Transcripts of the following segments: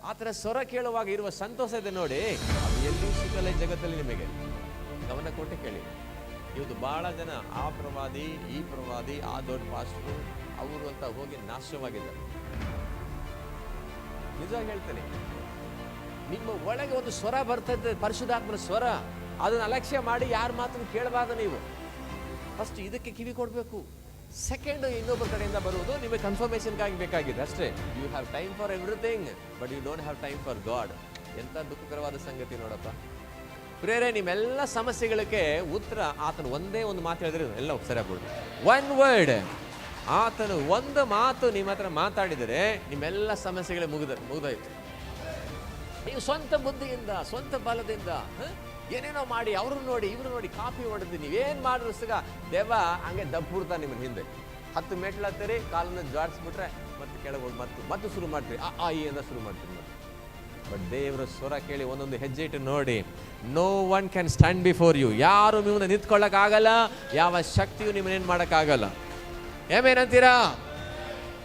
ಆತರ ಸ್ವರ ಕೇಳುವಾಗ ಇರುವ ಸಂತೋಷ ಇದೆ ನೋಡಿ, ಅದು ಎಲ್ಲಿಯೂ ಸಿಗಲ್ಲ ಜಗತ್ತಲ್ಲಿ. ನಿಮಗೆ ಗಮನ ಕೊಟ್ಟು ಕೇಳಿ. ಇವತ್ತು ಬಹಳ ಜನ ಆ ಪ್ರವಾದಿ, ಈ ಪ್ರವಾದಿ, ಆ ದೊಡ್ಡ ಪಾಸ್ಟರು ಅವರು ಅಂತ ಹೋಗಿ ನಾಶವಾಗಿದ್ದಾರೆ. ನಿಜ ಹೇಳ್ತೇನೆ, ನಿಮ್ಮ ಒಳಗೆ ಒಂದು ಸ್ವರ ಬರ್ತದೆ, ಪರಿಶುದ್ಧಾತ್ಮನ ಸ್ವರ. ಅದನ್ನ ಅಲಕ್ಷ್ಯ ಮಾಡಿ ಯಾರ ಮಾತನ್ನು ಕೇಳಬಾರ್ದು ನೀವು. ಫಸ್ಟ್ ಇದಕ್ಕೆ ಕಿವಿ ಕೊಡಬೇಕು. ಸೆಕೆಂಡ್ ಇನ್ನೊಬ್ಬರ ಕಡೆಯಿಂದ ಬರುವುದು ನಿಮಗೆ ಕನ್ಫರ್ಮೇಷನ್ಗಾಗಿ ಬೇಕಾಗಿದೆ ಅಷ್ಟೇ. You have time for everything, but you don't have time for God. ಎಂತ ದುಃಖಕರವಾದ ಸಂಗತಿ ನೋಡಪ್ಪ ಪ್ರಿಯರೇ. ನಿಮ್ಮೆಲ್ಲ ಸಮಸ್ಯೆಗಳಿಗೆ ಉತ್ತರ ಆತನು ಒಂದೇ ಒಂದು ಮಾತು ಹೇಳಿದ್ರೆ ಎಲ್ಲ ಸರಿಯಾಗ್ಬಿಡುದು. ಒನ್ ವರ್ಡ್, ಆತನು ಒಂದು ಮಾತು ನಿಮ್ಮ ಹತ್ರ ಮಾತಾಡಿದರೆ ನಿಮ್ಮೆಲ್ಲ ಸಮಸ್ಯೆಗಳೇ ಮುಗಿದೋಯ್ತು. ನೀವು ಸ್ವಂತ ಬುದ್ಧಿಯಿಂದ, ಸ್ವಂತ ಬಲದಿಂದ ಏನೇನೋ ಮಾಡಿ ಅವ್ರನ್ನ ನೋಡಿ ಇವ್ರು ನೋಡಿ ಕಾಪಿ ಹೊಡೆದು ನೀವೇನ್ ಮಾಡಿದ್ರು ಸಿಗ ದೇವ ಹಂಗೆ ದಬ್ಬುಡ್ತಾ ನಿಮ್ಮ ಹಿಂದೆ 10 ಮೆಟ್ಲು ಹತ್ತೀರಿ, ಕಾಲನ್ನ ಜಾಡಿಸ್ಬಿಟ್ರೆ ಮತ್ತೆ ಕೆಳಗೆ ಹೋಗಿ ಮತ್ತೆ ಶುರು ಮಾಡ್ತೀರಿ, ಈ ಅಂತ ಶುರು ಮಾಡ್ತೀರಿ. ಬಟ್ ದೇವರ ಸ್ವರ ಕೇಳಿ ಒಂದೊಂದು ಹೆಜ್ಜೆ ಇಟ್ಟು ನೋಡಿ. No one can stand before you. ಯಾರು ನಿಮ್ಮನ್ನ ನಿಂತ್ಕೊಳ್ಳಕ್ ಆಗಲ್ಲ, ಯಾವ ಶಕ್ತಿಯು ನಿಮ್ಮನ್ನೇನ್ ಮಾಡಕ್ ಆಗಲ್ಲ. ಏನೇನಂತೀರಾ?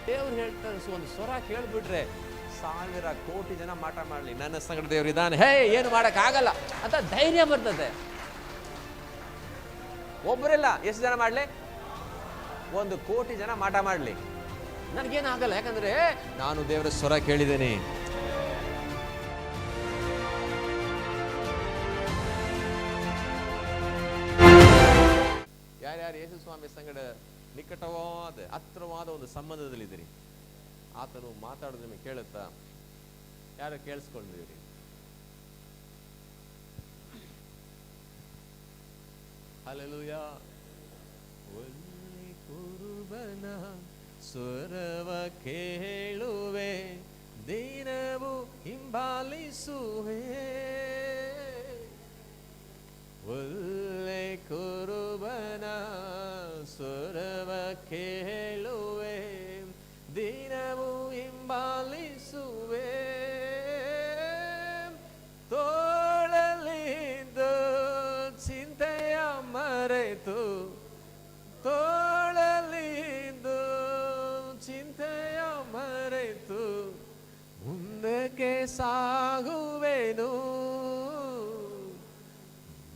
ದೇವ್ರು ಹೇಳ್ತಾರೆ, ಒಂದು ಸ್ವರ ಕೇಳ್ಬಿಟ್ರೆ 1000 ಕೋಟಿ ಜನ ಮಾಟ ಮಾಡ್ಲಿ, ನನ್ನ ಸಂಗಡ ದೇವ್ರು ಇದ್ದಾನೆ, ಹೇ ಏನು ಮಾಡಕ್ ಆಗಲ್ಲ ಅಂತ ಧೈರ್ಯ ಬರ್ತದೆ. ಒಬ್ಬರಿಲ್ಲ, ಎಷ್ಟು ಜನ ಮಾಡ್ಲಿ? 1 ಕೋಟಿ ಜನ ಮಾಟ ಮಾಡ್ಲಿ, ನನಗೇನಾಗಲ್ಲ, ಯಾಕಂದ್ರೆ ನಾನು ದೇವರ ಸ್ವರ ಕೇಳಿದ್ದೇನೆ. ಯಾರ್ಯಾರು ಯೇಸು ಸ್ವಾಮಿ ಸಂಗಡ ನಿಕಟವಾದ ಹತ್ರವಾದ ಒಂದು ಸಂಬಂಧದಲ್ಲಿದ್ದೀರಿ, ಆತನು ಮಾತಾಡೋದು ನಿಮಗೆ ಕೇಳುತ್ತಾ? ಯಾರು ಕೇಳಿಸ್ಕೊಂಡಿರಿ? ಹಲ್ಲೆಲೂಯಾ. ಒಳ್ಳೆ ಕುರುಬನ ಸ್ವರವ ಕೇಳುವೆ, ದಿನವೂ ಹಿಂಬಾಲಿಸುವೆ. ಒಳ್ಳೆ ಕುರುಬನ ಸ್ವರವ ಕೇಳುವೆ, ದಿನವೂ ಹಿಂಬಾಲಿಸುವೆ. ತೋಳಲಿದ್ದು ಚಿಂತೆಯ ಮರೆತು, ತೋಳಲಿದ್ದು ಚಿಂತೆಯ ಮರೆತು ಮುಂದಕ್ಕೆ ಸಾಗುವೆನು,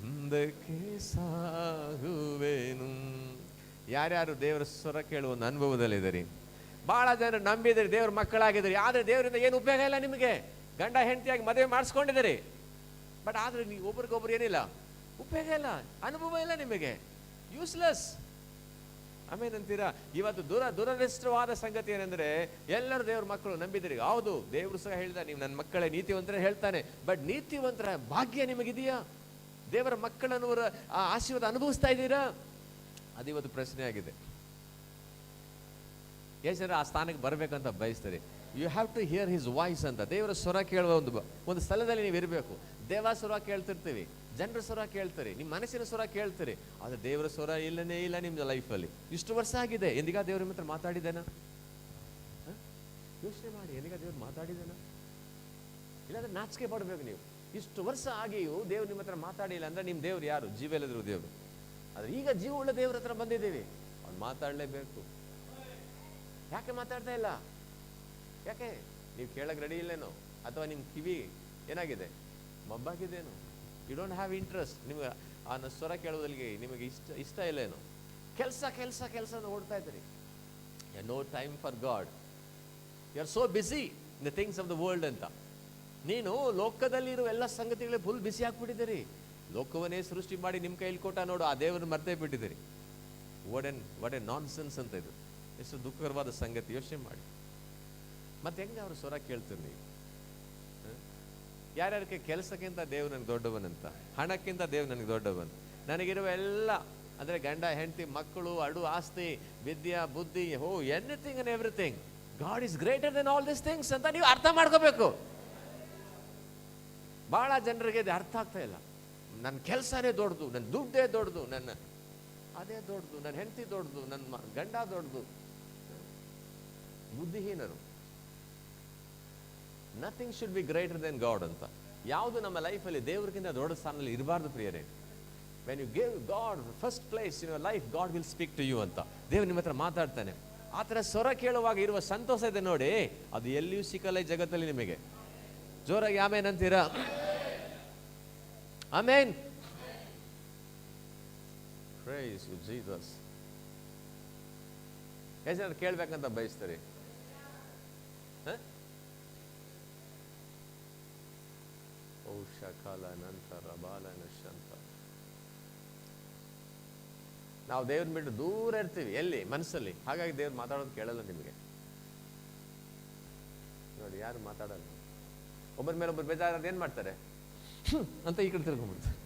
ಮುಂದಕ್ಕೆ ಸಾಗುವೆನು. ಯಾರ್ಯಾರು ದೇವರ ಸ್ವರ ಕೇಳುವ ಒಂದು ಅನುಭವದಲ್ಲಿದ್ದೀರಿ? ಬಹಳ ಜನರು ನಂಬಿದಿರಿ, ದೇವ್ರ ಮಕ್ಕಳಾಗಿದ್ದೀರಿ, ಆದ್ರೆ ದೇವರಿಂದ ಏನು ಉಪಯೋಗ ಇಲ್ಲ ನಿಮಗೆ. ಗಂಡ ಹೆಂಡತಿಯಾಗಿ ಮದುವೆ ಮಾಡಿಸ್ಕೊಂಡಿದ್ದೀರಿ, ಬಟ್ ಆದ್ರೆ ನೀವು ಒಬ್ರಿಗೊಬ್ರು ಏನಿಲ್ಲ, ಉಪಯೋಗ ಇಲ್ಲ, ಅನುಭವ ಇಲ್ಲ ನಿಮಗೆ, ಯೂಸ್ಲೆಸ್. ಆಮೇಲೆ ಅಂತೀರಾ? ಇವತ್ತು ದುರದೃಷ್ಟವಾದ ಸಂಗತಿ ಏನಂದ್ರೆ, ಎಲ್ಲರೂ ದೇವ್ರ ಮಕ್ಕಳು ನಂಬಿದಿರಿ. ಹೌದು, ದೇವ್ರು ಸಹ ಹೇಳ್ದ, ನೀವು ನನ್ನ ಮಕ್ಕಳೇ ನೀತಿವಂತರ ಹೇಳ್ತಾನೆ, ಬಟ್ ನೀತಿವಂತರ ಭಾಗ್ಯ ನಿಮಗಿದೆಯಾ? ದೇವರ ಮಕ್ಕಳನ್ನು ಆ ಆಶೀರ್ವಾದ ಅನುಭವಿಸ್ತಾ ಇದ್ದೀರಾ? ಅದು ಇವತ್ತು ಪ್ರಶ್ನೆ ಆಗಿದೆ. ಎಷ್ಟು ಜನ ಆ ಸ್ಥಾನಕ್ಕೆ ಬರಬೇಕಂತ ಬಯಸ್ತಾರೆ? You have to hear his voice ಅಂತ. ದೇವರ ಸ್ವರ ಕೇಳುವ ಒಂದು ಸ್ಥಳದಲ್ಲಿ ನೀವು ಇರಬೇಕು. ದೇವ ಸ್ವರ ಕೇಳ್ತಿರ್ತೀವಿ, ಜನರ ಸ್ವರ ಕೇಳ್ತೀರಿ, ನಿಮ್ಮ ಮನಸ್ಸಿನ ಸ್ವರ ಕೇಳ್ತೀರಿ, ಆದರೆ ದೇವರ ಸ್ವರ ಇಲ್ಲನೇ ಇಲ್ಲ ನಿಮ್ಮ ಲೈಫಲ್ಲಿ. ಇಷ್ಟು ವರ್ಷ ಆಗಿದೆ, ಎಂದಿಗ ದೇವ್ರ ಹತ್ರ ಮಾತಾಡಿದ್ದೇನಾ? ಯೋಚನೆ ಮಾಡಿ, ಎಂದಿಗ ದೇವ್ರು ಮಾತಾಡಿದ್ದೇನಾ? ಇಲ್ಲಾಂದ್ರೆ ನಾಚಿಕೆ ಪಡ್ಬೇಕು ನೀವು. ಇಷ್ಟು ವರ್ಷ ಆಗಿಯೂ ದೇವ್ರು ನಿಮ್ಮ ಹತ್ರ ಮಾತಾಡಿಲ್ಲ ಅಂದ್ರೆ ನಿಮ್ಮ ದೇವ್ರು ಯಾರು? ಜೀವ ಇಲ್ಲದ್ರು ದೇವ್ರು. ಆದ್ರೆ ಈಗ ಜೀವ ಉಳ್ಳ ದೇವ್ರ ಹತ್ರ ಬಂದಿದ್ದೀವಿ, ಅವ್ನು ಮಾತಾಡಲೇಬೇಕು. ಯಾಕೆ ಮಾತಾಡ್ತಾ ಇಲ್ಲ? ಯಾಕೆ? ನೀವು ಕೇಳಕ್ ರೆಡಿ ಇಲ್ಲೇನೋ, ಅಥವಾ ನಿಮ್ಮ ಕಿವಿ ಏನಾಗಿದೆ, ಮಬ್ಬಾಗಿದ್ದೇನು? You don't have interest. ನಿಮ್ಗೆ ಆ ಸ್ವರ ಕೇಳೋದಲ್ಲಿಗೆ ನಿಮಗೆ ಇಷ್ಟ ಇಲ್ಲೇನು? ಕೆಲಸ ಓಡ್ತಾ ಇದ್ದೀರಿ. No time for God. You are so busy in the things of the world ಅಂತ. ನೀನು ಲೋಕದಲ್ಲಿರುವ ಎಲ್ಲ ಸಂಗತಿಗಳೇ ಫುಲ್ ಬಿಸಿ ಆಗ್ಬಿಟ್ಟಿದ್ದೀರಿ. ಲೋಕವನ್ನೇ ಸೃಷ್ಟಿ ಮಾಡಿ ನಿಮ್ಮ ಕೈಲಿ ಕೊಟ್ಟ ನೋಡು, ಆ ದೇವರನ್ನು ಮರ್ತೇ ಬಿಟ್ಟಿದ್ದೀರಿ. ವಾಟ್ ಎ ನಾನ್ ಸೆನ್ಸ್ ಅಂತ ಇದು. ಎಷ್ಟು ದುಃಖಕರವಾದ ಸಂಗತಿ, ಯೋಚನೆ ಮಾಡಿ. ಮತ್ತೆ ಹೆಂಗೆ ಅವ್ರ ಸ್ವರ ಕೇಳ್ತೀರಿ ನೀವು? ಯಾರ್ಯಾರಿಗೆ ಕೆಲಸಕ್ಕಿಂತ ದೇವ್ ನನಗೆ ದೊಡ್ಡವನಂತ, ಹಣಕ್ಕಿಂತ ದೇವ್ ನನಗೆ ದೊಡ್ಡವನ್, ನನಗಿರುವ ಎಲ್ಲ ಅಂದ್ರೆ ಗಂಡ ಹೆಂಡತಿ ಮಕ್ಕಳು ಅಡು ಆಸ್ತಿ ವಿದ್ಯಾ ಬುದ್ಧಿ, anything and everything, god is greater than all this things ಅಂತ ನೀವು ಅರ್ಥ ಮಾಡ್ಕೋಬೇಕು. ಬಹಳ ಜನರಿಗೆ ಇದು ಅರ್ಥ ಆಗ್ತಾ ಇಲ್ಲ. ನನ್ನ ಕೆಲಸನೇ ದೊಡ್ಡದು, ನನ್ನ ದುಡ್ಡೇ ದೊಡ್ಡದು, ನನ್ನ ಅದೇ ದೊಡ್ಡದು, ನನ್ನ ಹೆಂಡತಿ ದೊಡ್ಡದು, ನನ್ನ ಗಂಡ ದೊಡ್ಡದು. ಬುದ್ಧಿಹೀನರು. Nothing should be greater than God ಅಂತ. ಯಾವುದು ನಮ್ಮ ಲೈಫಲ್ಲಿ ದೇವರಿಗಿಂತ ದೊಡ್ಡ ಸ್ಥಾನದಲ್ಲಿ ಇರಬಾರ್ದು ಪ್ರಿಯರೇ. When you give God first place in your life, God will speak to you ಅಂತ. ದೇವ್ರು ನಿಮ್ಮ ಹತ್ರ ಮಾತಾಡ್ತಾನೆ. ಆ ಥರ ಸ್ವರ ಕೇಳುವಾಗ ಇರುವ ಸಂತೋಷ ಇದೆ ನೋಡಿ, ಅದು ಎಲ್ಲಿಯೂ ಸಿಕ್ಕಲ್ಲ ಈ ಜಗತ್ತಲ್ಲಿ ನಿಮಗೆ. ಜೋರಾಗಿ ಆಮೇನ್ ಅಂತೀರಾ? ಆಮೇನ್. Praise you Jesus. ಎಷ್ಟು ಜನ ಕೇಳ್ಬೇಕಂತ ಬಯಸ್ತಾರೆ? ಕಾಲ ನಂತರ ಬಾಲನಶಂತ. ನಾವು ದೇವ್ರನ್ನ ಬಿಟ್ಟು ದೂರ ಇರ್ತೀವಿ, ಎಲ್ಲಿ? ಮನಸ್ಸಲ್ಲಿ. ಹಾಗಾಗಿ ದೇವ್ರು ಮಾತಾಡೋದು ಕೇಳಲ್ಲ ನಿಮಗೆ. ನೋಡಿ, ಯಾರು ಮಾತಾಡಲ್ಲ. ಒಬ್ಬರ ಮೇಲೆ ಒಬ್ಬರು ಬೇಜಾರಾದ್ರೆ ಏನ್ ಮಾಡ್ತಾರೆ? ಅಂತ ಈ ಕಡೆ ತಿರ್ಕೊಂಡ್ಬಿಡ್ತಾರೆ.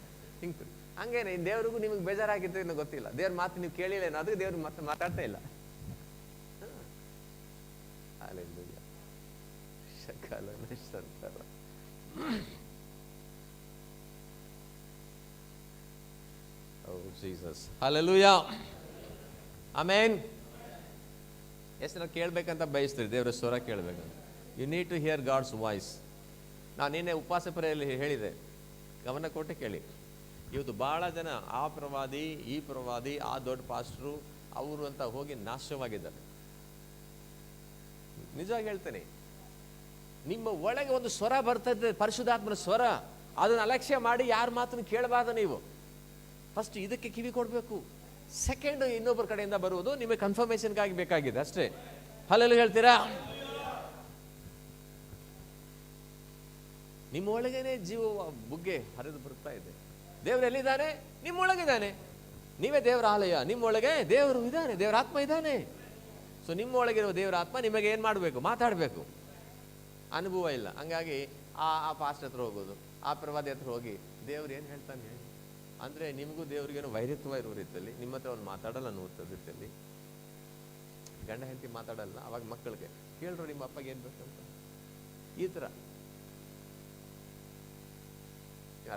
ಹಿಂಗೆ ಹಂಗೇನೆ ದೇವ್ರಿಗೂ ನಿಮಗೆ ಬೇಜಾರಾಗಿತ್ತು ಇನ್ನೂ ಗೊತ್ತಿಲ್ಲ. ದೇವ್ರ ಮಾತು ನೀವು ಕೇಳಿಲ್ಲ, ಅದಕ್ಕೆ ದೇವ್ರು ಮತ್ತೆ ಮಾತಾಡ್ತಾ ಇಲ್ಲ. Jesus, hallelujah, amen. ಎಷ್ಟು ನಾವು ಕೇಳ್ಬೇಕಂತ ಬಯಸ್ತೀರಿ? ದೇವರ ಸ್ವರ ಕೇಳ್ಬೇಕಂತ. You need to hear God's voice. ನಾನು ನಿನ್ನೆ ಉಪವಾಸ ಪರೆಯಲ್ಲಿ ಹೇಳಿದೆ, ಗಮನ ಕೊಟ್ಟು ಕೇಳಿ. ಇವತ್ತು ಬಹಳ ಜನ ಆ ಪ್ರವಾದಿ, ಈ ಪ್ರವಾದಿ, ಆ ದೊಡ್ಡ ಪಾಸ್ಟ್ರು ಅವರು ಅಂತ ಹೋಗಿ ನಾಶವಾಗಿದ್ದಾರೆ. ನಿಜವಾಗಿ ಹೇಳ್ತೇನೆ, ನಿಮ್ಮ ಒಳಗೆ ಒಂದು ಸ್ವರ ಬರ್ತದೆ, ಪರಿಶುದ್ಧಾತ್ಮನ ಸ್ವರ. ಅದನ್ನ ಅಲಕ್ಷ್ಯ ಮಾಡಿ ಯಾರ ಮಾತನ್ನು ಕೇಳಬಾರ್ದು ನೀವು. ಫಸ್ಟ್ ಇದಕ್ಕೆ ಕಿವಿ ಕೊಡಬೇಕು. ಸೆಕೆಂಡ್, ಇನ್ನೊಬ್ಬರ ಕಡೆಯಿಂದ ಬರುವುದು ನಿಮಗೆ ಕನ್ಫರ್ಮೇಶನ್ಗಾಗಿ ಬೇಕಾಗಿದೆ ಅಷ್ಟೇ. ಹಲ್ಲೆಲೂಯಾ ಹೇಳ್ತೀರಾ? ನಿಮ್ಮ ಒಳಗೇನೆ ಜೀವ ಬುಗ್ಗೆ ಹರಿದು ಬರ್ತಾ ಇದೆ. ದೇವರು ಎಲ್ಲಿದ್ದಾನೆ? ನಿಮ್ಮೊಳಗಿದ್ದಾನೆ. ನೀವೇ ದೇವರ ಆಲಯ. ನಿಮ್ಮೊಳಗೆ ದೇವರು ಇದ್ದಾನೆ, ದೇವರ ಆತ್ಮ ಇದ್ದಾನೆ. ಸೊ ನಿಮ್ಮೊಳಗಿರುವ ದೇವರ ಆತ್ಮ ನಿಮಗೆ ಏನ್ ಮಾಡಬೇಕು? ಮಾತಾಡಬೇಕು. ಅನುಭವ ಇಲ್ಲ, ಹಂಗಾಗಿ ಆ ಪಾಸ್ಟ್ ಹತ್ರ ಹೋಗೋದು, ಆ ಪ್ರವಾದಿ ಹತ್ರ ಹೋಗಿ ದೇವ್ರು ಏನು ಹೇಳ್ತಾನೆ ಹೇಳಿ ಅಂದ್ರೆ ನಿಮಗೂ ದೇವ್ರಿಗೇನು ವೈರತ್ವ ಇರೋ ರೀತಿಯಲ್ಲಿ ನಿಮ್ಮ ಹತ್ರ ಅವ್ನು ಮಾತಾಡಲ್ಲ ಅನ್ನೋ ರೀತಿಯಲ್ಲಿ. ಗಂಡ ಹೆಂಡತಿ ಮಾತಾಡಲ್ಲ. ಅವಾಗ ಮಕ್ಕಳಿಗೆ ಕೇಳ್ರು ನಿಮ್ಮ ಅಪ್ಪಗೆ ಏನ್ ಬೇಕಂತ, ಈ ತರ.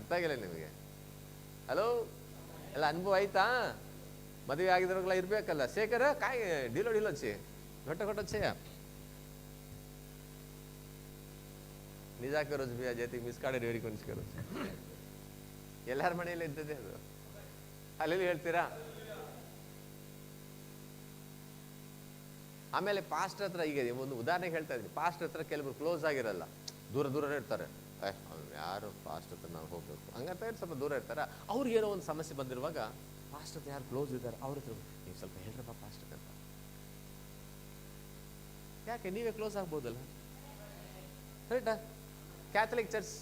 ಅರ್ಥ ಆಗಿಲ್ಲ ನಿಮಗೆ? ಹಲೋ, ಎಲ್ಲ ಅನುಭವ ಆಯ್ತಾ? ಮದುವೆ ಆಗಿದ್ರಲ್ಲ ಇರ್ಬೇಕಲ್ಲ. ಶೇಖರ ಕಾಯಿ ಡಿಲೋ ಡಿಲೋಚ್ಚಿ घट्ट ನಿಜ ಕರೋದು ಭೀ ಜೊತೆಗೆ ಮಿಸ್ ಕಾಡೆ ರೇಡಿ ಕೊನಿಸ್ಕರು ಎಲ್ಲಾರ ಮನೆಯಲ್ಲಿ ಇದ್ದದೆ ಅದು. ಅಲ್ಲಿ ಹೇಳ್ತೀರಾ? ಆಮೇಲೆ ಪಾಸ್ಟ್ ಹತ್ರ, ಈಗ ಒಂದು ಉದಾಹರಣೆಗೆ ಹೇಳ್ತಾ ಇದ್ದೀನಿ, ಪಾಸ್ಟ್ ಹತ್ರ ಕೆಲವರು ಕ್ಲೋಸ್ ಆಗಿರಲ್ಲ, ದೂರ ದೂರ ಇರ್ತಾರೆ. ಯಾರು ಪಾಸ್ಟ್ ಹತ್ರ ನಾವು ಹೋಗ್ಬೇಕು ಹಂಗಂತ ಸ್ವಲ್ಪ ದೂರ ಇರ್ತಾರೆ. ಅವ್ರಿಗೆ ಏನೋ ಒಂದು ಸಮಸ್ಯೆ ಬಂದಿರುವಾಗ ಪಾಸ್ಟ್ ಹತ್ರ ಯಾರು ಕ್ಲೋಸ್ ಇದ್ದಾರೆ ಅವ್ರ ಹತ್ರ ನೀವು ಸ್ವಲ್ಪ ಹೇಳ್ರಪ್ಪ ಪಾಸ್ಟ್ ಅಂತ. ಯಾಕೆ? ನೀವೇ ಕ್ಲೋಸ್ ಆಗ್ಬೋದಲ್ಲ, ಕರೆಕ್ಟಾ? ಕ್ಯಾಥಲಿಕ್ ಚರ್ಚ್,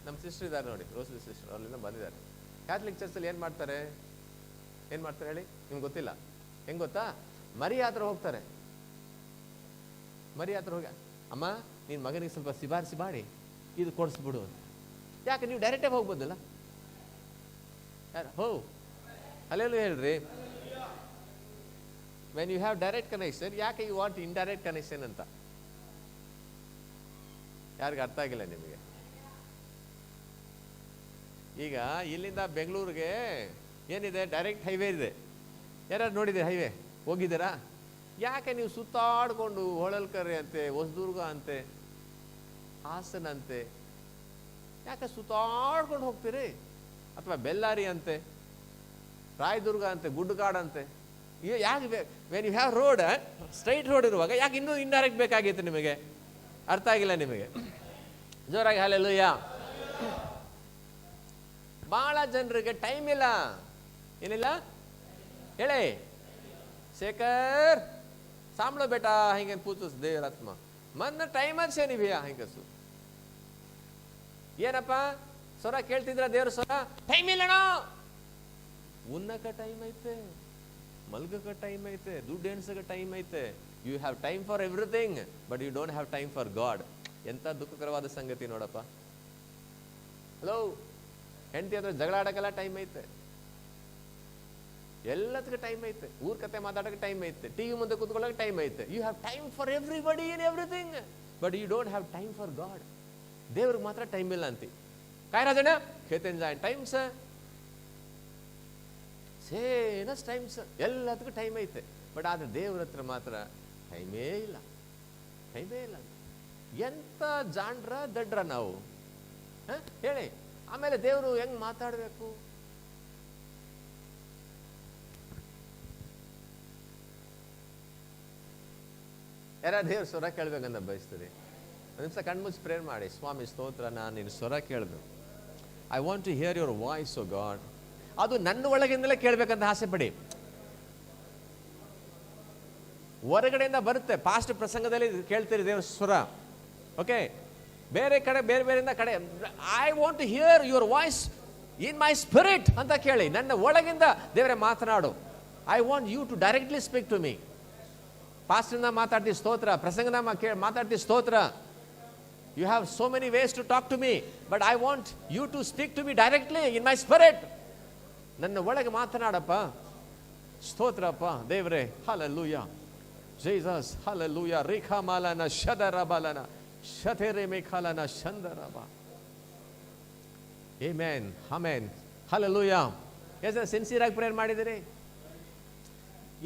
ನಮ್ಮ ಸಿಸ್ಟರ್ ಇದ್ದಾರೆ ನೋಡಿ, ರೋಸರಿ ಸಿಸ್ಟರ್, ಅಲ್ಲಿಂದ ಬಂದಿದ್ದಾರೆ. ಕ್ಯಾಥಲಿಕ್ ಚರ್ಚಲ್ಲಿ ಏನು ಮಾಡ್ತಾರೆ ಹೇಳಿ? ನಿಮ್ಗೆ ಗೊತ್ತಿಲ್ಲ. ಹೆಂಗ್ ಗೊತ್ತಾ? ಮರಿ ಹತ್ರ ಹೋಗ್ತಾರೆ. ಮರಿ ಹತ್ರ ಹೋಗಿ, ಅಮ್ಮ ನಿನ್ನ ಮಗನಿಗೆ ಸ್ವಲ್ಪ ಸಿಬಾರಿಸಿ ಮಾಡಿ ಇದು ಕೊಡಿಸ್ಬಿಡು ಅಂತ. ಯಾಕೆ? ನೀವು ಡೈರೆಕ್ಟಾಗಿ ಹೋಗ್ಬೋದಲ್ಲ. ಹೋ ಅಲ್ಲೆಲ್ಲೂ ಹೇಳ್ರಿ, when you have direct connection, ಯಾಕೆ ಯು ವಾಂಟ್ ಇಂಡೈರೆಕ್ಟ್ ಕನೆಕ್ಷನ್ ಅಂತ? ಯಾರಿಗೆ ಅರ್ಥ ಆಗಿಲ್ಲ ನಿಮಗೆ? ಈಗ ಇಲ್ಲಿಂದ ಬೆಂಗಳೂರಿಗೆ ಏನಿದೆ? ಡೈರೆಕ್ಟ್ ಹೈವೇ ಇದೆ. ಯಾರು ನೋಡಿದೆ ಹೈವೇ? ಹೋಗಿದ್ದೀರಾ? ಯಾಕೆ ನೀವು ಸುತ್ತಾಡ್ಕೊಂಡು ಹೊಳಲ್ಕೆರೆ ಅಂತೆ, ಹೊಸದುರ್ಗ ಅಂತೆ, ಹಾಸನ ಅಂತೆ, ಯಾಕೆ ಸುತ್ತಾಡ್ಕೊಂಡು ಹೋಗ್ತೀರಿ? ಅಥವಾ ಬೆಳ್ಳಾರಿ ಅಂತೆ, ರಾಯದುರ್ಗ ಅಂತೆ, ಗುಡ್ಡಗಾಡಂತೆ, ಯಾಕೆ? When you have road, straight road ಇರುವಾಗ ಯಾಕೆ ಇನ್ನೂ ಇಂಡೈರೆಕ್ಟ್ ಬೇಕಾಗಿತ್ತು ನಿಮಗೆ? ಅರ್ಥ ಆಗಿಲ್ಲ ನಿಮಗೆ? ಜೋರಾಗಿ ಹಲ್ಲೆಲೂಯಾ. ಬಹಳ ಜನರಿಗೆ ಟೈಮ್ ಇಲ್ಲ. ಏನಿಲ್ಲ ಹೇಳಿ? ಶೇಖರ್ ಸಾಂಬಳ ಬೇಟಾ ಹಿಂಗೆ ಪೂಜಿಸ್ ದೇವರಾತ್ಮ ಮನ್ನ ಟೈಮ್ ಅನ್ಸೇ ನೀವಿಯ ಹಿಂಗಸು ಏನಪ್ಪ ಸ್ವರ ಕೇಳ್ತಿದ್ರ? ದೇವ್ರ ಸ್ವರ ಟೈಮ್ ಇಲ್ಲಣ. ಉನ್ನಕ ಟೈಮ್ ಐತೆ, ಮಲ್ಗಕ ಟೈಮ್ ಐತೆ, ದುಡ್ಡು ಎಣ್ಸಕ ಟೈಮ್ ಐತೆ. You have time for everything, but you don't have time for God. ಎಂತ ದುಃಖಕರವಾದ ಸಂಗತಿ ನೋಡಪ್ಪ. ಹಲೋ, ಹೆಂಡತಿ ಹತ್ರ ಜಗಳ ಆಡಕ್ಕೆಲ್ಲ ಟೈಮ್ ಐತೆ, ಎಲ್ಲದಕ್ಕೆ ಟೈಮ್ ಐತೆ, ಊರ್ ಕತೆ ಮಾತಾಡಕ್ಕೆ ಟೈಮ್ ಐತೆ, ಟಿವಿ ಮುಂದೆ ಕೂತ್ಕೊಳ್ಳೋಕೆ ಟೈಮ್ ಐತೆ. You have time for everybody in everything, but you don't have time for God. ದೇವ್ರಿಗೆ ಮಾತ್ರ ಟೈಮ್ ಇಲ್ಲ ಅಂತಿ. काय राजಣ್ಣ खेतेन जाय ಟೈಮ್ಸ್ ಸೇನಸ್ ಟೈಮ್ಸ್, ಎಲ್ಲದಕ್ಕೂ ಟೈಮ್ ಐತೆ. ಬಟ್ ಆದ್ರೆ ದೇವ್ರ ಹತ್ರ ಮಾತ್ರ ಟೈಮೇ ಇಲ್ಲ, ಟೈಮೇ ಇಲ್ಲ. ಎಂತ ಜಾಣ್ರ ದಡ್ರ ನಾವು ಹೇಳಿ. ಆಮೇಲೆ ದೇವರು ಹೆಂಗ್ ಮಾತಾಡ್ಬೇಕು? ಯಾರ ದೇವ್ರ ಸ್ವರ ಕೇಳ್ಬೇಕಂತ ಬಯಸ್ತೀರಿ? ನಿಮಿಷ ಕಣ್ಮುಚ್ಚಿ ಪ್ರೇಯರ್ ಮಾಡಿ. ಸ್ವಾಮಿ ಸ್ತೋತ್ರ, ನಾನು ನಿನ್ನ ಸ್ವರ ಕೇಳಬೇಕು. I want to hear your voice O God. ಅದು ನನ್ನ ಒಳಗಿಂದಲೇ ಕೇಳಬೇಕಂತ ಆಸೆ ಪಡಿ. ಹೊರಗಡೆಯಿಂದ ಬರುತ್ತೆ, ಪಾಸ್ಟ್ ಪ್ರಸಂಗದಲ್ಲಿ ಕೇಳ್ತೀರಿ ದೇವ್ರ ಸ್ವರ. ಓಕೆ, ಬೇರೆ ಕಡೆ ಬೇರೆ ಬೇರೆಯಿಂದ ಕಡೆ I want to hear your voice in my spirit ಅಂತ ಕೇಳಿ. ನನ್ನ ಒಳಗಿಂದ ದೇವರೇ ಮಾತನಾಡು. I want you to directly speak to me. ಪಾಸ್ಟ್ರಿಂದ ಮಾತಾಡ್ತೀವಿ ಸ್ತೋತ್ರ, ಪ್ರಸಂಗದ ಮಾತಾಡ್ತೀವಿ ಸ್ತೋತ್ರ. You have so many ways to talk to me, but I want you to speak to me directly in my spirit. ನನ್ನ ಒಳಗೆ ಮಾತನಾಡಪ್ಪ. ಸ್ತೋತ್ರಪ್ಪ ದೇವರೇ. Hallelujah Jesus, hallelujah. ರೇಖಾ ಮಾಲನ ಶದರಬಲನ ಶತೆರೆ ಮೇಖಾಲನ ಶಂದರಬ. Amen, amen, hallelujah. ಎಷ್ಟು ಸಿನ್ಸಿಯರ್ ಆಗಿ ಪ್ರೇಯರ್ ಮಾಡಿದಿರಿ?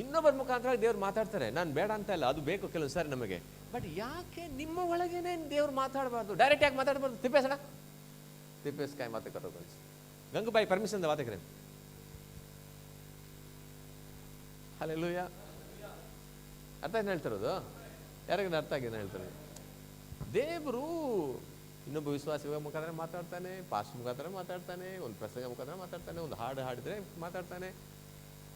ಇನ್ನೊಬ್ಬರ ಮುಖಾಂತರವಾಗಿ ದೇವ್ರು ಮಾತಾಡ್ತಾರೆ. ನಾನು ಬೇಡ ಅಂತ ಇಲ್ಲ, ಅದು ಬೇಕು ಕೆಲವು ಸಾರಿ ನಮಗೆ. ಬಟ್ ಯಾಕೆ ನಿಮ್ಮ ಒಳಗೇನೆ ದೇವ್ರು ಮಾತಾಡಬಾರ್ದು? ಡೈರೆಕ್ಟ್ ಯಾಕೆ ಮಾತಾಡಬಾರ್ದು? ತಿಪ್ಪೇಸಣ ತಿಪ್ಪೇಸ್ಕಾಯಿ ಮಾತುಕರು ಗಂಗುಬಾಯಿ ಪರ್ಮಿಷನ್ ಮಾತಕ್ರೆ. ಹಲ್ಲೆಲೂಯಾ. ಅರ್ಥ ಏನು ಹೇಳ್ತಿರೋದು? ಯಾರಿಗ ಅರ್ಥ ಆಗಿದೆ ಹೇಳ್ತಾರೆ? ದೇವರು ಇನ್ನೊಬ್ಬ ವಿಶ್ವಾಸಿ ಮುಖಾಂತರ ಮಾತಾಡ್ತಾನೆ, ಪಾಸ್ಟ್ ಮುಖಾಂತರ ಮಾತಾಡ್ತಾನೆ, ಒಂದು ಪ್ರಸಂಗ ಮುಖಾಂತರ ಮಾತಾಡ್ತಾನೆ, ಒಂದು ಹಾಡು ಹಾಡಿದ್ರೆ ಮಾತಾಡ್ತಾನೆ,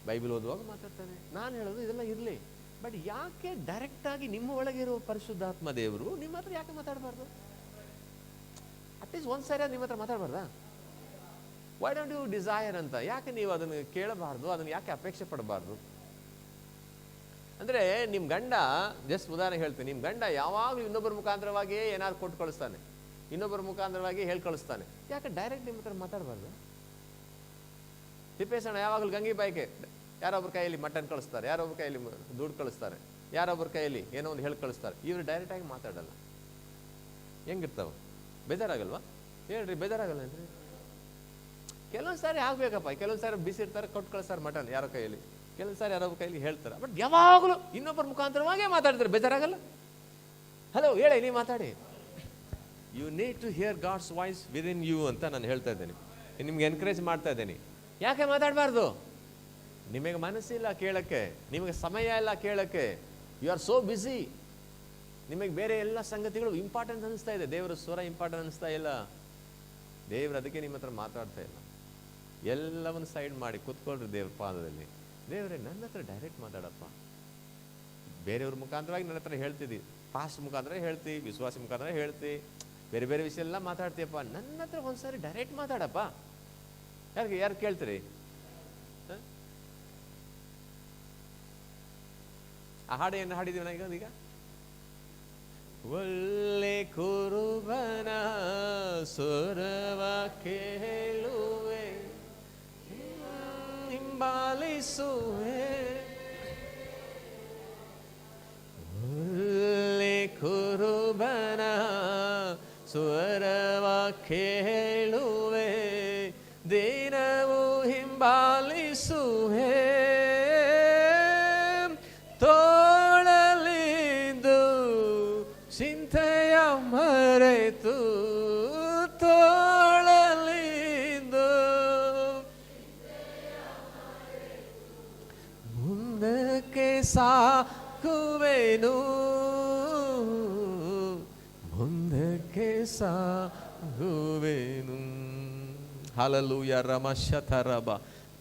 ಬೈಬಲ್ ಓದುವಾಗ ಮಾತಾಡ್ತಾನೆ. ನಾನು ಹೇಳೋದು ಇದೆಲ್ಲ ಇರಲಿ, ಬಟ್ ಯಾಕೆ ಡೈರೆಕ್ಟ್ ಆಗಿ ನಿಮ್ಮ ಒಳಗೆ ಇರೋ ಪರಿಶುದ್ಧಾತ್ಮ ದೇವರು ನಿಮ್ಮ ಹತ್ರ ಯಾಕೆ ಮಾತಾಡಬಾರ್ದು? ಅಟ್ಲೀಸ್ಟ್ ಒಂದು ಸಾರಿ ನಿಮ್ಮ ಹತ್ರ ಮಾತಾಡಬಾರ್ದಾ? ವೈ ಡೋಂಟ್ ಯು ಡಿಸೈರ್ ಅಂತ ಯಾಕೆ ನೀವು ಅದನ್ನು ಕೇಳಬಾರ್ದು? ಅದನ್ನು ಯಾಕೆ ಅಪೇಕ್ಷೆ ಪಡಬಾರ್ದು? ಅಂದರೆ ನಿಮ್ಮ ಗಂಡ, ಜಸ್ಟ್ ಉದಾಹರಣೆ ಹೇಳ್ತೀನಿ, ನಿಮ್ಮ ಗಂಡ ಯಾವಾಗಲೂ ಇನ್ನೊಬ್ಬರ ಮುಖಾಂತರವಾಗಿಯೇ ಏನಾದ್ರು ಕೊಟ್ಟು ಕಳಿಸ್ತಾನೆ, ಇನ್ನೊಬ್ಬರ ಮುಖಾಂತರವಾಗಿ ಹೇಳಿ ಕಳಿಸ್ತಾನೆ. ಯಾಕೆ ಡೈರೆಕ್ಟ್ ನಿಮ್ಮ ಹತ್ರ ಮಾತಾಡಬಾರ್ದು? ತಿಪ್ಪೇಸಣ್ಣ ಯಾವಾಗಲೂ ಗಂಗಿ ಬಾಯಿಗೆ ಯಾರೊಬ್ಬರ ಕೈಯಲ್ಲಿ ಮಟನ್ ಕಳಿಸ್ತಾರೆ, ಯಾರೊಬ್ಬರ ಕೈಯಲ್ಲಿ ದುಡ್ಡು ಕಳಿಸ್ತಾರೆ, ಯಾರೊಬ್ಬರ ಕೈಯಲ್ಲಿ ಏನೋ ಒಂದು ಹೇಳಿ ಕಳಿಸ್ತಾರೆ. ಇವರು ಡೈರೆಕ್ಟಾಗಿ ಮಾತಾಡಲ್ಲ. ಹೆಂಗಿರ್ತಾವ? ಬೇಜಾರಾಗಲ್ವಾ? ಹೇಳ್ರಿ, ಬೇಜಾರಾಗಲ್ಲ ಏನ್ರಿ? ಕೆಲವೊಂದು ಸಾರಿ ಆಗ್ಬೇಕಪ್ಪ. ಕೆಲವೊಂದು ಸಾರಿ ಬಿಸಿ ಇರ್ತಾರೆ, ಕೊಟ್ಟು ಕಳಿಸ್ತಾರೆ ಮಟನ್ ಯಾರೋ ಕೈಯಲ್ಲಿ, ಕೆಲವೊಂದು ಸಾರಿ ಯಾರೊಬ್ಬರ ಕೈಯಲ್ಲಿ ಹೇಳ್ತಾರೆ. ಬಟ್ ಯಾವಾಗಲೂ ಇನ್ನೊಬ್ಬರ ಮುಖಾಂತರವಾಗೇ ಮಾತಾಡ್ತಾರೆ. ಬೇಜಾರಾಗಲ್ಲ? ಹಲೋ ಹೇಳಿ, ನೀವು ಮಾತಾಡಿ. You need to hear God's voice within you ಅಂತ ನಾನು ಹೇಳ್ತಾ ಇದ್ದೇನೆ, ನಿಮ್ಗೆ ಎನ್ಕರೇಜ್ ಮಾಡ್ತಾ ಇದ್ದೀನಿ. ಯಾಕೆ ಮಾತಾಡಬಾರ್ದು? ನಿಮಗೆ ಮನಸ್ಸಿಲ್ಲ ಕೇಳಕ್ಕೆ, ನಿಮಗೆ ಸಮಯ ಇಲ್ಲ ಕೇಳಕ್ಕೆ. You are so busy. ನಿಮಗೆ ಬೇರೆ ಎಲ್ಲ ಸಂಗತಿಗಳು ಇಂಪಾರ್ಟೆಂಟ್ ಅನಿಸ್ತಾ ಇದೆ, ದೇವರ ಸ್ವರ ಇಂಪಾರ್ಟೆಂಟ್ ಅನಿಸ್ತಾ ಇಲ್ಲ. ದೇವ್ರು ಅದಕ್ಕೆ ನಿಮ್ಮ ಹತ್ರ ಮಾತಾಡ್ತಾ ಇಲ್ಲ. ಎಲ್ಲವನ್ನು ಸೈಡ್ ಮಾಡಿ ಕೂತ್ಕೊಳ್ರಿ ದೇವ್ರ ಪಾದದಲ್ಲಿ. ದೇವರೇ, ನನ್ನ ಹತ್ರ ಡೈರೆಕ್ಟ್ ಮಾತಾಡಪ್ಪ. ಬೇರೆಯವ್ರ ಮುಖಾಂತರವಾಗಿ ನನ್ನ ಹತ್ರ ಹೇಳ್ತಿದ್ದಿ, ಪಾಸ್ಟ್ ಮುಖಾಂತರ ಹೇಳ್ತಿ, ವಿಶ್ವಾಸ ಮುಖಾಂತರ ಹೇಳ್ತಿ, ಬೇರೆ ಬೇರೆ ವಿಷಯ ಎಲ್ಲ ಮಾತಾಡ್ತೀಯಪ್ಪ. ನನ್ನ ಹತ್ರ ಒಂದ್ಸಾರಿ ಡೈರೆಕ್ಟ್ ಮಾತಾಡಪ್ಪ. ಯಾರು ಕೇಳ್ತೀರಿ? ಆ ಹಾಡು ಏನು ಹಾಡಿದೀವಿ ನಾವೀಗ? ಒಳ್ಳೆ ಕುರುಬನ ಸುರವ ಕೇಳುವೆ, ಹಿಂಬಾಲಿಸುವೆ. ಒಳ್ಳೆ ಕುರುಬನ ಸ್ವರವ ಕೇಳುವೆ, ದಿನವೂ ಹಿಂಬಾಲಿಸುವೆ. ತೋಳಲಿದ್ದು ಚಿಂತೆಯ ಮರೆತು, ತೋಳಲಿದ್ದು ಮುಂದಕ್ಕೆ ಸಾಗುವೆನು, ಮುಂದಕ್ಕೆ ಸಾಗುವೆನು. ಹಲ್ಲೆಲೂಯಾ. ರಮಶತರಬ.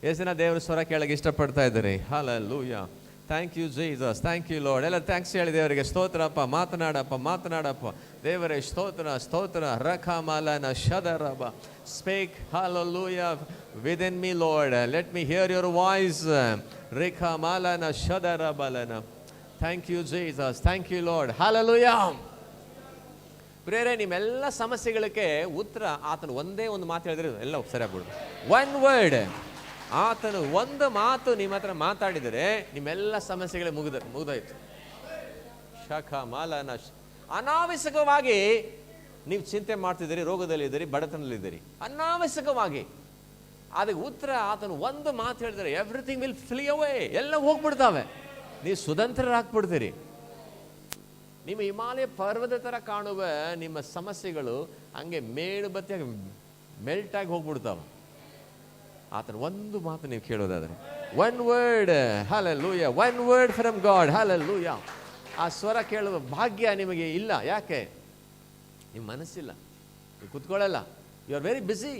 ಎಷ್ಟು ಜನ ದೇವರ ಸ್ವರ ಕೇಳಕ್ಕೆ ಇಷ್ಟಪಡ್ತಾ ಇದ್ದಾರೆ? Hallelujah. Thank you Jesus, thank you Lord. ಎಲ್ಲ ಥ್ಯಾಂಕ್ಸ್ ಹೇಳಿ ದೇವರಿಗೆ. ಸ್ತೋತ್ರಪ್ಪ, ಮಾತನಾಡಪ್ಪ, ಮಾತನಾಡಪ್ಪ ದೇವರೇ. ಸ್ತೋತ್ರ, ಸ್ತೋತ್ರ. ರಖಮಾಲನ ಶದರಬ. Speak hallelujah within me Lord. Let me hear your voice. ರೇಖಮಾಲನ ಶದರಬಲನ. Thank you Jesus, thank you Lord. Hallelujah. ಪ್ರೇರೆ, ನಿಮ್ಮೆಲ್ಲ ಸಮಸ್ಯೆಗಳಿಗೆ ಉತ್ತರ ಆತನು ಒಂದೇ ಒಂದು ಮಾತು ಹೇಳಿದ್ರೆ ಎಲ್ಲ ಸರಿಯಾಗ್ಬಿಡುದು. One word. ಆತನು ಒಂದು ಮಾತು ನಿಮ್ಮ ಹತ್ರ ಮಾತಾಡಿದರೆ ನಿಮ್ಮೆಲ್ಲ ಸಮಸ್ಯೆಗಳೇ ಮುಗಿದಾಯ್ತು. ಶಖ ಮಾಲನ. ಅನಾವಶ್ಯಕವಾಗಿ ನೀವು ಚಿಂತೆ ಮಾಡ್ತಿದ್ದೀರಿ, ರೋಗದಲ್ಲಿದ್ದೀರಿ, ಬಡತನದಲ್ಲಿದ್ದೀರಿ, ಅನಾವಶ್ಯಕವಾಗಿ. ಅದಕ್ಕೆ ಉತ್ತರ ಆತನು ಒಂದು ಮಾತು ಹೇಳಿದರೆ ಎವ್ರಿಥಿಂಗ್ ವಿಲ್ ಫ್ಲೀ ಅವೇ. ಎಲ್ಲ ಹೋಗ್ಬಿಡ್ತಾವೆ, ನೀವು ಸ್ವತಂತ್ರರಾಗ್ಬಿಡ್ತೀರಿ. ನಿಮ್ಮ ಹಿಮಾಲಯ ಪರ್ವತ ಥರ ಕಾಣುವ ನಿಮ್ಮ ಸಮಸ್ಯೆಗಳು ಹಂಗೆ ಮೇಡು ಬತ್ತಿಯಾಗಿ ಮೆಲ್ಟಾಗಿ ಹೋಗ್ಬಿಡ್ತಾವೆ. ಆತನ ಒಂದು ಮಾತು ನೀವು ಕೇಳೋದಾದ್ರೆ, one word. Hallelujah. One word from God. Hallelujah. ಆ ಸ್ವರ ಕೇಳುವ ಭಾಗ್ಯ ನಿಮಗೆ ಇಲ್ಲ. ಯಾಕೆ? ನಿಮ್ಮ ಮನಸ್ಸಿಲ್ಲ, ನೀವು ಕೂತ್ಕೊಳ್ಳಲ್ಲ. You are very busy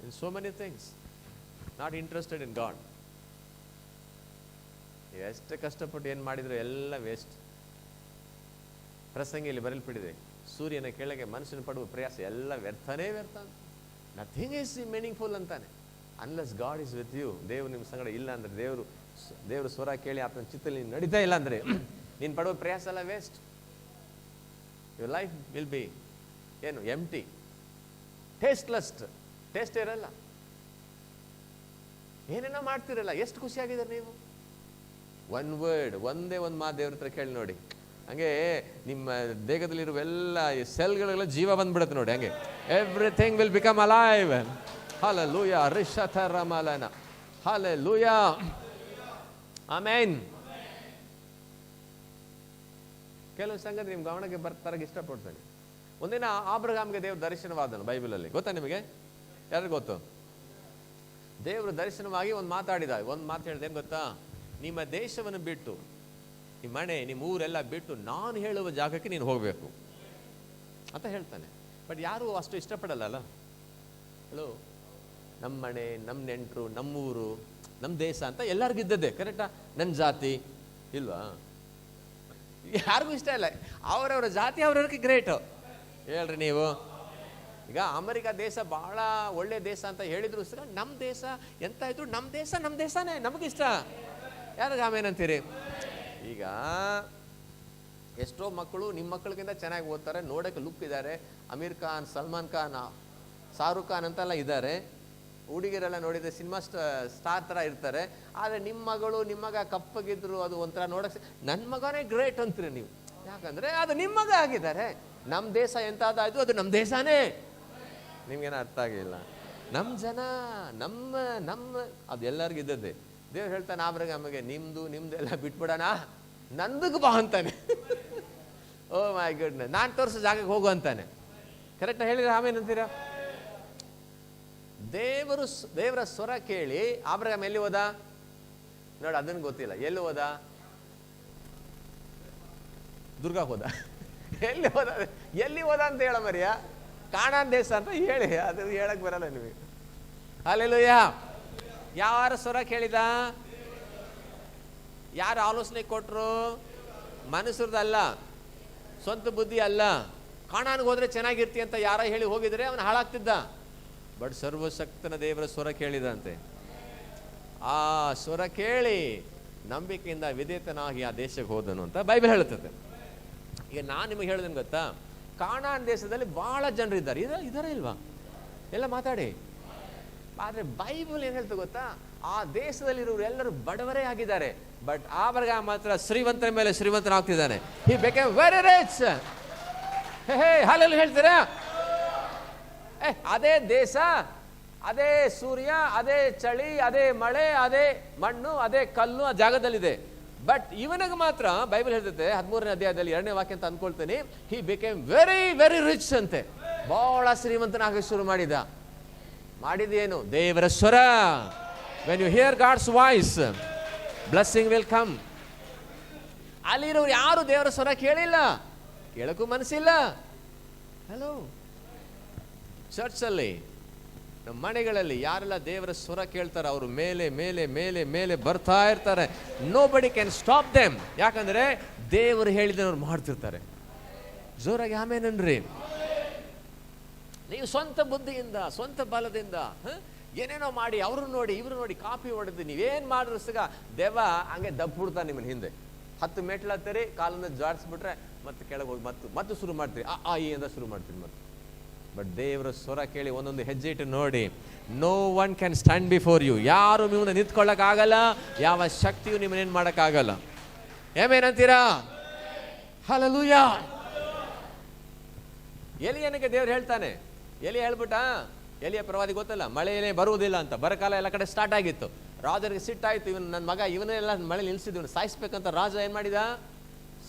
in so many things, not interested in God. ಎಷ್ಟು ಕಷ್ಟಪಟ್ಟು ಏನು ಮಾಡಿದ್ರು ಎಲ್ಲ ವೇಸ್ಟ್. ಪ್ರಸಂಗಿಯಲ್ಲಿ ಬರೆಯಲ್ಪಟ್ಟಿದೆ, ಸೂರ್ಯನ ಕೆಳಗೆ ಮನುಷ್ಯನ ಪಡುವ ಪ್ರಯಾಸ ಎಲ್ಲ ವ್ಯರ್ಥನೇ ವ್ಯರ್ಥ ಅಂತ. ನಥಿಂಗ್ ಈಸ್ ಮೀನಿಂಗ್ಫುಲ್ ಅಂತಾನೆ, unless God is with you. ದೇವರು ನಿಮ್ಮ ಸಂಗಡ ಇಲ್ಲ ಅಂದರೆ, ದೇವರು ಸ್ವರ ಕೇಳಿ ಆತನ ಚಿತ್ತಲ್ಲಿ ನೀನು ನಡೀತಾ ಇಲ್ಲ ಅಂದರೆ, ನೀನು ಪಡುವ ಪ್ರಯಾಸ ಎಲ್ಲ waste. Your life will be ಏನು ಎಂಟಿ, ಟೇಸ್ಟ್ಲೆಸ್, ಟೇಸ್ಟ್ ಇರಲ್ಲ, ಏನೇನೋ ಮಾಡ್ತಿರಲ್ಲ. ಎಷ್ಟು ಖುಷಿಯಾಗಿದ್ದಾರೆ ನೀವು. ಒನ್ ವರ್ಡ್, ಒಂದೇ ಒಂದು ಮಾತು ದೇವ್ರ ಹತ್ರ ಕೇಳಿ ನೋಡಿ, ಹಂಗೆ ನಿಮ್ಮ ದೇಹದಲ್ಲಿರುವ ಎಲ್ಲ ಸೆಲ್ಗಳೆಲ್ಲ ಜೀವ ಬಂದ್ಬಿಡುತ್ತೆ ನೋಡಿ. ಹಂಗೆ everything will become alive. Hallelujah. ರಿಷತರಮಲನ. ಹಲ್ಲೆಲೂಯಾ. ಆಮೆನ್. ಕೆಲವು ಸಂಗತಿ ನಿಮ್ಮ ಗಮನಕ್ಕೆ ಬರ್ತಾರಾಗ ಇಷ್ಟಪಡ್ತಾನೆ. ಒಂದಿನ ಆಬ್ರಹಾಮ್ಗೆ ದೇವ್ರ ದರ್ಶನವಾದನು ಬೈಬಲಲ್ಲಿ, ಗೊತ್ತಾ ನಿಮಗೆ? ಯಾರು ಗೊತ್ತು? ದೇವರು ದರ್ಶನವಾಗಿ ಒಂದು ಮಾತಾಡಿದ. ಒಂದು ಮಾತು ಹೇಳಿದೆ, ಏನು ಗೊತ್ತಾ? ನಿಮ್ಮ ದೇಶವನ್ನು ಬಿಟ್ಟು, ನಿಮ್ಮ ಮನೆ, ನಿಮ್ಮ ಊರೆಲ್ಲ ಬಿಟ್ಟು ನಾನು ಹೇಳುವ ಜಾಗಕ್ಕೆ ನೀನು ಹೋಗಬೇಕು ಅಂತ ಹೇಳ್ತಾನೆ. ಬಟ್ ಯಾರೂ ಅಷ್ಟು ಇಷ್ಟಪಡಲ್ಲ. ಹಲೋ, ನಮ್ಮ ಮನೆ, ನಮ್ಮ ನೆಂಟರು, ನಮ್ಮೂರು, ನಮ್ಮ ದೇಶ ಅಂತ ಎಲ್ಲರಿಗೂ ಇದ್ದದ್ದೇ, ಕರೆಕ್ಟಾ? ನನ್ನ ಜಾತಿ ಇಲ್ವಾ? ಯಾರಿಗೂ ಇಷ್ಟ ಇಲ್ಲ. ಅವರವರ ಜಾತಿ ಅವ್ರವ್ರಿಗೆ ಗ್ರೇಟು. ಹೇಳ್ರಿ ನೀವು. ಈಗ ಅಮೆರಿಕ ದೇಶ ಬಹಳ ಒಳ್ಳೆ ದೇಶ ಅಂತ ಹೇಳಿದ್ರು ಸಹ, ನಮ್ಮ ದೇಶ ಎಂತ ಇದ್ರು ನಮ್ಮ ದೇಶನೇ ನಮಗಿಷ್ಟ. ಯಾರಿಗೆ ಆಮೇನಂತೀರಿ? ಈಗ ಎಷ್ಟೋ ಮಕ್ಕಳು ನಿಮ್ಮ ಮಕ್ಕಳಿಗಿಂತ ಚೆನ್ನಾಗಿ ಓದ್ತಾರೆ, ನೋಡೋಕ್ಕೆ ಲುಕ್ ಇದ್ದಾರೆ. ಅಮೀರ್ ಖಾನ್, ಸಲ್ಮಾನ್ ಖಾನ್, ಶಾರುಖ್ ಖಾನ್ ಅಂತೆಲ್ಲ ಇದ್ದಾರೆ. ಹುಡುಗಿರೆಲ್ಲ ನೋಡಿದರೆ ಸಿನಿಮಾ ಸ್ಟಾರ್ ಥರ ಇರ್ತಾರೆ. ಆದರೆ ನಿಮ್ಮ ಮಗಳು, ನಿಮ್ಮ ಮಗ ಕಪ್ಪಗಿದ್ರು ಅದು ಒಂಥರ ನೋಡೋಕ್ಕೆ, ನನ್ನ ಮಗನೇ ಗ್ರೇಟ್ ಅಂತೀರಿ ನೀವು. ಯಾಕಂದರೆ ಅದು ನಿಮ್ಮ ಮಗ ಆಗಿದ್ದಾರೆ. ನಮ್ಮ ದೇಶ ಎಂಥದ್ದಾಯಿತು, ಅದು ನಮ್ಮ ದೇಶನೇ. ನಿಮ್ಗೇನೋ ಅರ್ಥ ಆಗಿಲ್ಲ. ನಮ್ಮ ಜನ, ನಮ್ಮ ಅದು ಎಲ್ಲರಿಗೂ ಇದ್ದದ್ದೇ. ದೇವ್ರು ಹೇಳ್ತಾನೆ ಆಬ್ರಹಾಮಿಗೆ, ನಿಮ್ದು ಎಲ್ಲ ಬಿಟ್ಬಿಡೋಣ, ನಂದಕ್ಕೆ ಬಾ ಅಂತಾನೆ. ಓ ಮೈ ಗುಡ್ನೆಸ್, ನಾನು ತೋರಿಸೋ ಜಾಗಕ್ಕೆ ಹೋಗು ಅಂತಾನೆ. ಕರೆಕ್ಟ್ ಹೇಳಿದ್ರೆ ಆಮೇನಂತೀರ? ದೇವರ ಸ್ವರ ಕೇಳಿ ಆಬ್ರಹಾಮ್ ಎಲ್ಲಿ ಹೋದ ನೋಡಿ? ಅದನ್ನು ಗೊತ್ತಿಲ್ಲ. ಎಲ್ಲಿ ಹೋದ? ದುರ್ಗಾ ಹೋದ. ಎಲ್ಲಿ ಹೋದ ಅಂತ ಹೇಳ ಮರಿಯ? ಕಾನಾನ್ ದೇಶ ಅಂತ ಹೇಳಿ, ಅದು ಹೇಳಕ್ ಬರಲ್ಲ ನಿಮಗೆ. ಹಲ್ಲೆಲೂಯಾ. ಯಾರ ಸ್ವರ ಕೇಳಿದ? ಯಾರು ಆಲೋಚನೆ ಕೊಟ್ಟರು? ಮನುಷ್ಯರದಲ್ಲ, ಸ್ವಂತ ಬುದ್ಧಿ ಅಲ್ಲ. ಕಾನಾನ್ಗೆ ಹೋದ್ರೆ ಚೆನ್ನಾಗಿರ್ತಿ ಅಂತ ಯಾರ ಹೇಳಿ ಹೋಗಿದ್ರೆ ಅವನು ಹಾಳಾಗ್ತಿದ್ದ. ಬಟ್ ಸರ್ವಶಕ್ತನ ದೇವರ ಸ್ವರ ಕೇಳಿದಂತೆ. ಆ ಸ್ವರ ಕೇಳಿ ನಂಬಿಕೆಯಿಂದ ವಿಧೇಯತನಾಗಿ ಆ ದೇಶಕ್ಕೆ ಹೋದನು ಅಂತ ಬೈಬಲ್ ಹೇಳುತ್ತದೆ. ಈಗ ನಾನು ನಿಮಗೆ ಹೇಳಿದೇನು ಗೊತ್ತಾ? ಕಾನಾನ್ ದೇಶದಲ್ಲಿ ಬಹಳ ಜನರು ಇದ್ದಾರೆ ಇಲ್ವಾ? ಎಲ್ಲ ಮಾತಾಡಿ. ಆದರೆ ಬೈಬಲ್ ಏನು ಹೇಳ್ತದೆ ಗೊತ್ತಾ? ಆ ದೇಶದಲ್ಲಿರೋರು ಎಲ್ಲರೂ ಬಡವರೇ ಆಗಿದ್ದಾರೆ. ಬಟ್ ಆಬ್ರಹಾಮ್ ಮಾತ್ರ ಶ್ರೀಮಂತರ ಮೇಲೆ ಶ್ರೀಮಂತನಾಗ್ತಿದ್ದಾನೆ. He became very rich. Hallelujah ಹೇಳ್ತೀರಾ? ಅದೇ ದೇಶ, ಅದೇ ಸೂರ್ಯ, ಅದೇ ಚಳಿ, ಅದೇ ಮಳೆ, ಅದೇ ಮಣ್ಣು, ಅದೇ ಕಲ್ಲು ಆ ಜಾಗದಲ್ಲಿದೆ. ಬಟ್ ಇವನಿಗೆ ಮಾತ್ರ ಬೈಬಲ್ ಹೇಳ್ತೈತೆ 13ನೇ ಅಧ್ಯಾಯದಲ್ಲಿ 2ನೇ ವಾಕ್ಯ ಅಂತ ಅನ್ಕೊಳ್ತೇನೆ, he became very very rich ಅಂತೆ. ಬಹಳ ಶ್ರೀಮಂತನಾಗಿ ಶುರು ಮಾಡಿದೇನು? ದೇವರ ಸ್ವರ. When you hear God's voice, blessing will come. ಅಲ್ಲಿರೋರು ಯಾರು ದೇವರ ಸ್ವರ ಕೇಳಿಲ್ಲ, ಕೇಳಕ್ಕೂ ಮನಸ್ಸಿಲ್ಲ. ಹಲೋ, ಚರ್ಚಲ್ಲಿ, ನಮ್ಮ ಮನೆಗಳಲ್ಲಿ ಯಾರೆಲ್ಲ ದೇವರ ಸ್ವರ ಕೇಳ್ತಾರೆ ಅವರು ಮೇಲೆ ಮೇಲೆ ಮೇಲೆ ಮೇಲೆ ಬರ್ತಾ ಇರ್ತಾರೆ. Nobody can stop them. ಯಾಕಂದ್ರೆ ದೇವರು ಹೇಳಿದವರು ಮಾಡ್ತಿರ್ತಾರೆ. ಜೋರಾಗಿ ಆಮೇನನ್ರಿ. ನೀವು ಸ್ವಂತ ಬುದ್ಧಿಯಿಂದ, ಸ್ವಂತ ಬಲದಿಂದ ಏನೇನೋ ಮಾಡಿ ಅವ್ರು ನೋಡಿ ಇವ್ರು ನೋಡಿ ಕಾಪಿ ಹೊಡೆದು ನೀವೇನ್ ಮಾಡಿದ್ರು ಸಿಗ ದೇವ ಹಂಗೆ ದಬ್ಬಿಡ್ತಾನೆ ನಿಮ್ಮನ್ನ ಹಿಂದೆ. 10 ಮೆಟ್ಲು ಹತ್ತೀರಿ, ಕಾಲನ್ನ ಜಾಡಿಸ್ಬಿಟ್ರೆ ಮತ್ತೆ ಕೆಳಗೆ ಹೋಗಿ ಮತ್ತೆ ಶುರು ಮಾಡ್ತೀರಿ, ಈ ಅಂತ ಶುರು ಮಾಡ್ತೀರಿ ಮತ್ತೆ. ಬಟ್ ದೇವರ ಸ್ವರ ಕೇಳಿ ಒಂದೊಂದು ಹೆಜ್ಜೆ ಇಟ್ಟು ನೋಡಿ. No one can stand before you. ಯಾರು ನಿಮ್ಮನ್ನ ನಿಂತ್ಕೊಳ್ಳೋಕ್ಕಾಗಲ್ಲ, ಯಾವ ಶಕ್ತಿಯು ನಿಮ್ಮನ್ನೇನು ಮಾಡೋಕ್ಕಾಗಲ್ಲ. ಏನೇನಂತೀರಾ? ಹಲ್ಲೆಲೂಯಾ. ಎಲಿಯನಿಗೆ ದೇವ್ರು ಹೇಳ್ತಾನೆ. ಎಲಿ ಹೇಳ್ಬಿಟ್ಟ, ಎಲಿಯ ಪ್ರವಾದಿ ಗೊತ್ತಲ್ಲ, ಮಳೆಯೇ ಬರುವುದಿಲ್ಲ ಅಂತ. ಬರಕಾಲ ಎಲ್ಲ ಕಡೆ ಸ್ಟಾರ್ಟ್ ಆಗಿತ್ತು. ರಾಜರಿಗೆ ಸಿಟ್ಟಾಯ್ತು, ನನ್ನ ಮಗ ಇವನ್ನೆಲ್ಲ ಮಳೆ ನಿಲ್ಸಿದ್ವಿ ಸಾಯಿಸ್ಬೇಕಂತ ರಾಜ ಏನ್ ಮಾಡಿದ?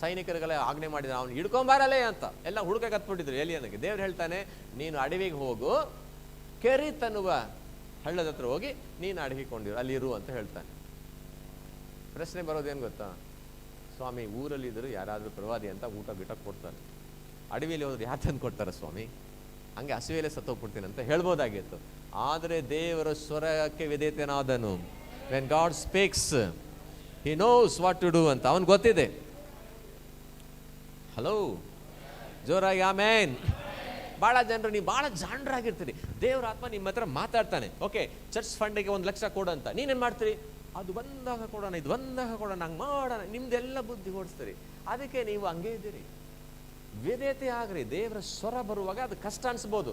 ಸೈನಿಕರಿಗೆಲ್ಲ ಆಜ್ಞೆ ಮಾಡಿದ, ಅವ್ನು ಹಿಡ್ಕೊಂಬಾರಲ್ಲೇ ಅಂತ ಎಲ್ಲ ಹುಡುಕ ಕತ್ಬಿಟ್ಟಿದ್ರು ಎಲಿಯನಿಗೆ. ದೇವ್ರು ಹೇಳ್ತಾನೆ, ನೀನು ಅಡವಿಗೆ ಹೋಗು, ಕೆರಿತ್ ಅನ್ನುವ ಹಳ್ಳದ ಹತ್ರ ಹೋಗಿ ನೀನು ಅಡಗಿಕೊಂಡಿರು, ಅಲ್ಲಿರು ಅಂತ ಹೇಳ್ತಾನೆ. ಪ್ರಶ್ನೆ ಬರೋದೇನು ಗೊತ್ತಾ? ಸ್ವಾಮಿ, ಊರಲ್ಲಿ ಇದ್ರು ಯಾರಾದ್ರೂ ಪ್ರವಾದಿ ಅಂತ ಊಟ ಗಿಟ ಕೊಡ್ತಾನೆ. ಅಡವಿಯಲ್ಲಿ ಹೋದ್ರೆ ಯಾರು ತಂದು ಕೊಡ್ತಾರೆ ಸ್ವಾಮಿ, ಹಂಗೆ ಹಸಿವೆಲೆ ಸತ್ತೋಗ್ಬಿಡ್ತೀನಿ ಅಂತ ಹೇಳ್ಬೋದಾಗಿತ್ತು. ಆದರೆ ದೇವರ ಸ್ವರಕ್ಕೆ ವಿಧೇಯನಾದನು. When God speaks he knows what to do ಅಂತ ಅವನು ಗೊತ್ತಿದೆ. ಹಲೋ, ಜೋರಾಗಿ ಆಮೇನ್. ಭಾಳ ಜನರು, ನೀವು ಭಾಳ ಜಾಣರಾಗಿರ್ತೀರಿ, ದೇವ್ರ ಆತ್ಮ ನಿಮ್ಮ ಹತ್ರ ಮಾತಾಡ್ತಾನೆ. ಓಕೆ, ಚರ್ಚ್ ಫಂಡಿಗೆ 1 ಲಕ್ಷ ಕೊಡು ಅಂತ ನೀನೇನು ಮಾಡ್ತೀರಿ? ಅದು ಬಂದಾಗ ಕೊಡೋಣ, ಇದು ಬಂದಾಗ ಕೊಡೋಣ, ಹಂಗೆ ಮಾಡೋಣ, ನಿಮ್ದೆಲ್ಲ ಬುದ್ಧಿ ಓಡಿಸ್ತೀರಿ. ಅದಕ್ಕೆ ನೀವು ಹಂಗೆ ಇದ್ದೀರಿ. ವಿಧೇಯತೆ ಆಗ್ರಿ. ದೇವರ ಸ್ವರ ಬರುವಾಗ ಅದು ಕಷ್ಟ ಅನ್ಸ್ಬೋದು.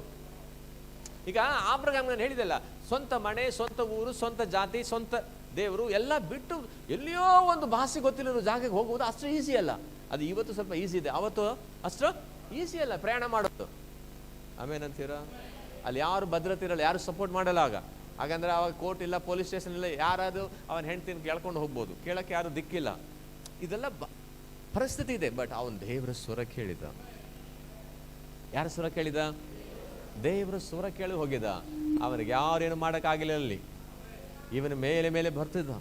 ಈಗ ಆಬ್ರಹಾಮ್ ನಾನು ಹೇಳಿದೆಲ್ಲ, ಸ್ವಂತ ಮನೆ, ಸ್ವಂತ ಊರು, ಸ್ವಂತ ಜಾತಿ, ಸ್ವಂತ ದೇವರು ಎಲ್ಲ ಬಿಟ್ಟು ಎಲ್ಲಿಯೋ ಒಂದು ಭಾಷೆ ಗೊತ್ತಿರೋ ಜಾಗಕ್ಕೆ ಹೋಗುವುದು ಅಷ್ಟು ಈಸಿ ಅಲ್ಲ. ಅದು ಇವತ್ತು ಸ್ವಲ್ಪ ಈಸಿ ಇದೆ, ಅವತ್ತು ಅಷ್ಟು ಈಸಿ ಅಲ್ಲ ಪ್ರಯಾಣ ಮಾಡೋದು. ಆಮೇನಂತೀರಾ? ಅಲ್ಲಿ ಯಾರು ಭದ್ರತೆ ಇರಲ್ಲ, ಯಾರು ಸಪೋರ್ಟ್ ಮಾಡಲ್ಲ. ಹಾಗಂದ್ರೆ ಅವಾಗ ಕೋರ್ಟ್ ಇಲ್ಲ, ಪೊಲೀಸ್ ಸ್ಟೇಷನ್ ಇಲ್ಲ, ಯಾರಾದ್ರು ಅವನ ಹೆಂಡ್ತಿನ ಕೇಳ್ಕೊಂಡು ಹೋಗ್ಬೋದು, ಕೇಳಕ್ಕೆ ಯಾರು ದಿಕ್ಕಿಲ್ಲ. ಇದೆಲ್ಲ ಪರಿಸ್ಥಿತಿ ಇದೆ. ಬಟ್ ಅವನು ದೇವರ ಸ್ವರ ಕೇಳಿದ. ಯಾರ ಸ್ವರ ಕೇಳಿದ? ದೇವರ ಸ್ವರ ಕೇಳಿ ಹೋಗಿದ. ಅವನಿಗೆ ಯಾರೇನು ಮಾಡೋಕ್ಕಾಗಿಲ್ಲ. ಅಲ್ಲಿ ಇವನ ಮೇಲೆ ಮೇಲೆ ಬರ್ತಿದ್ದ.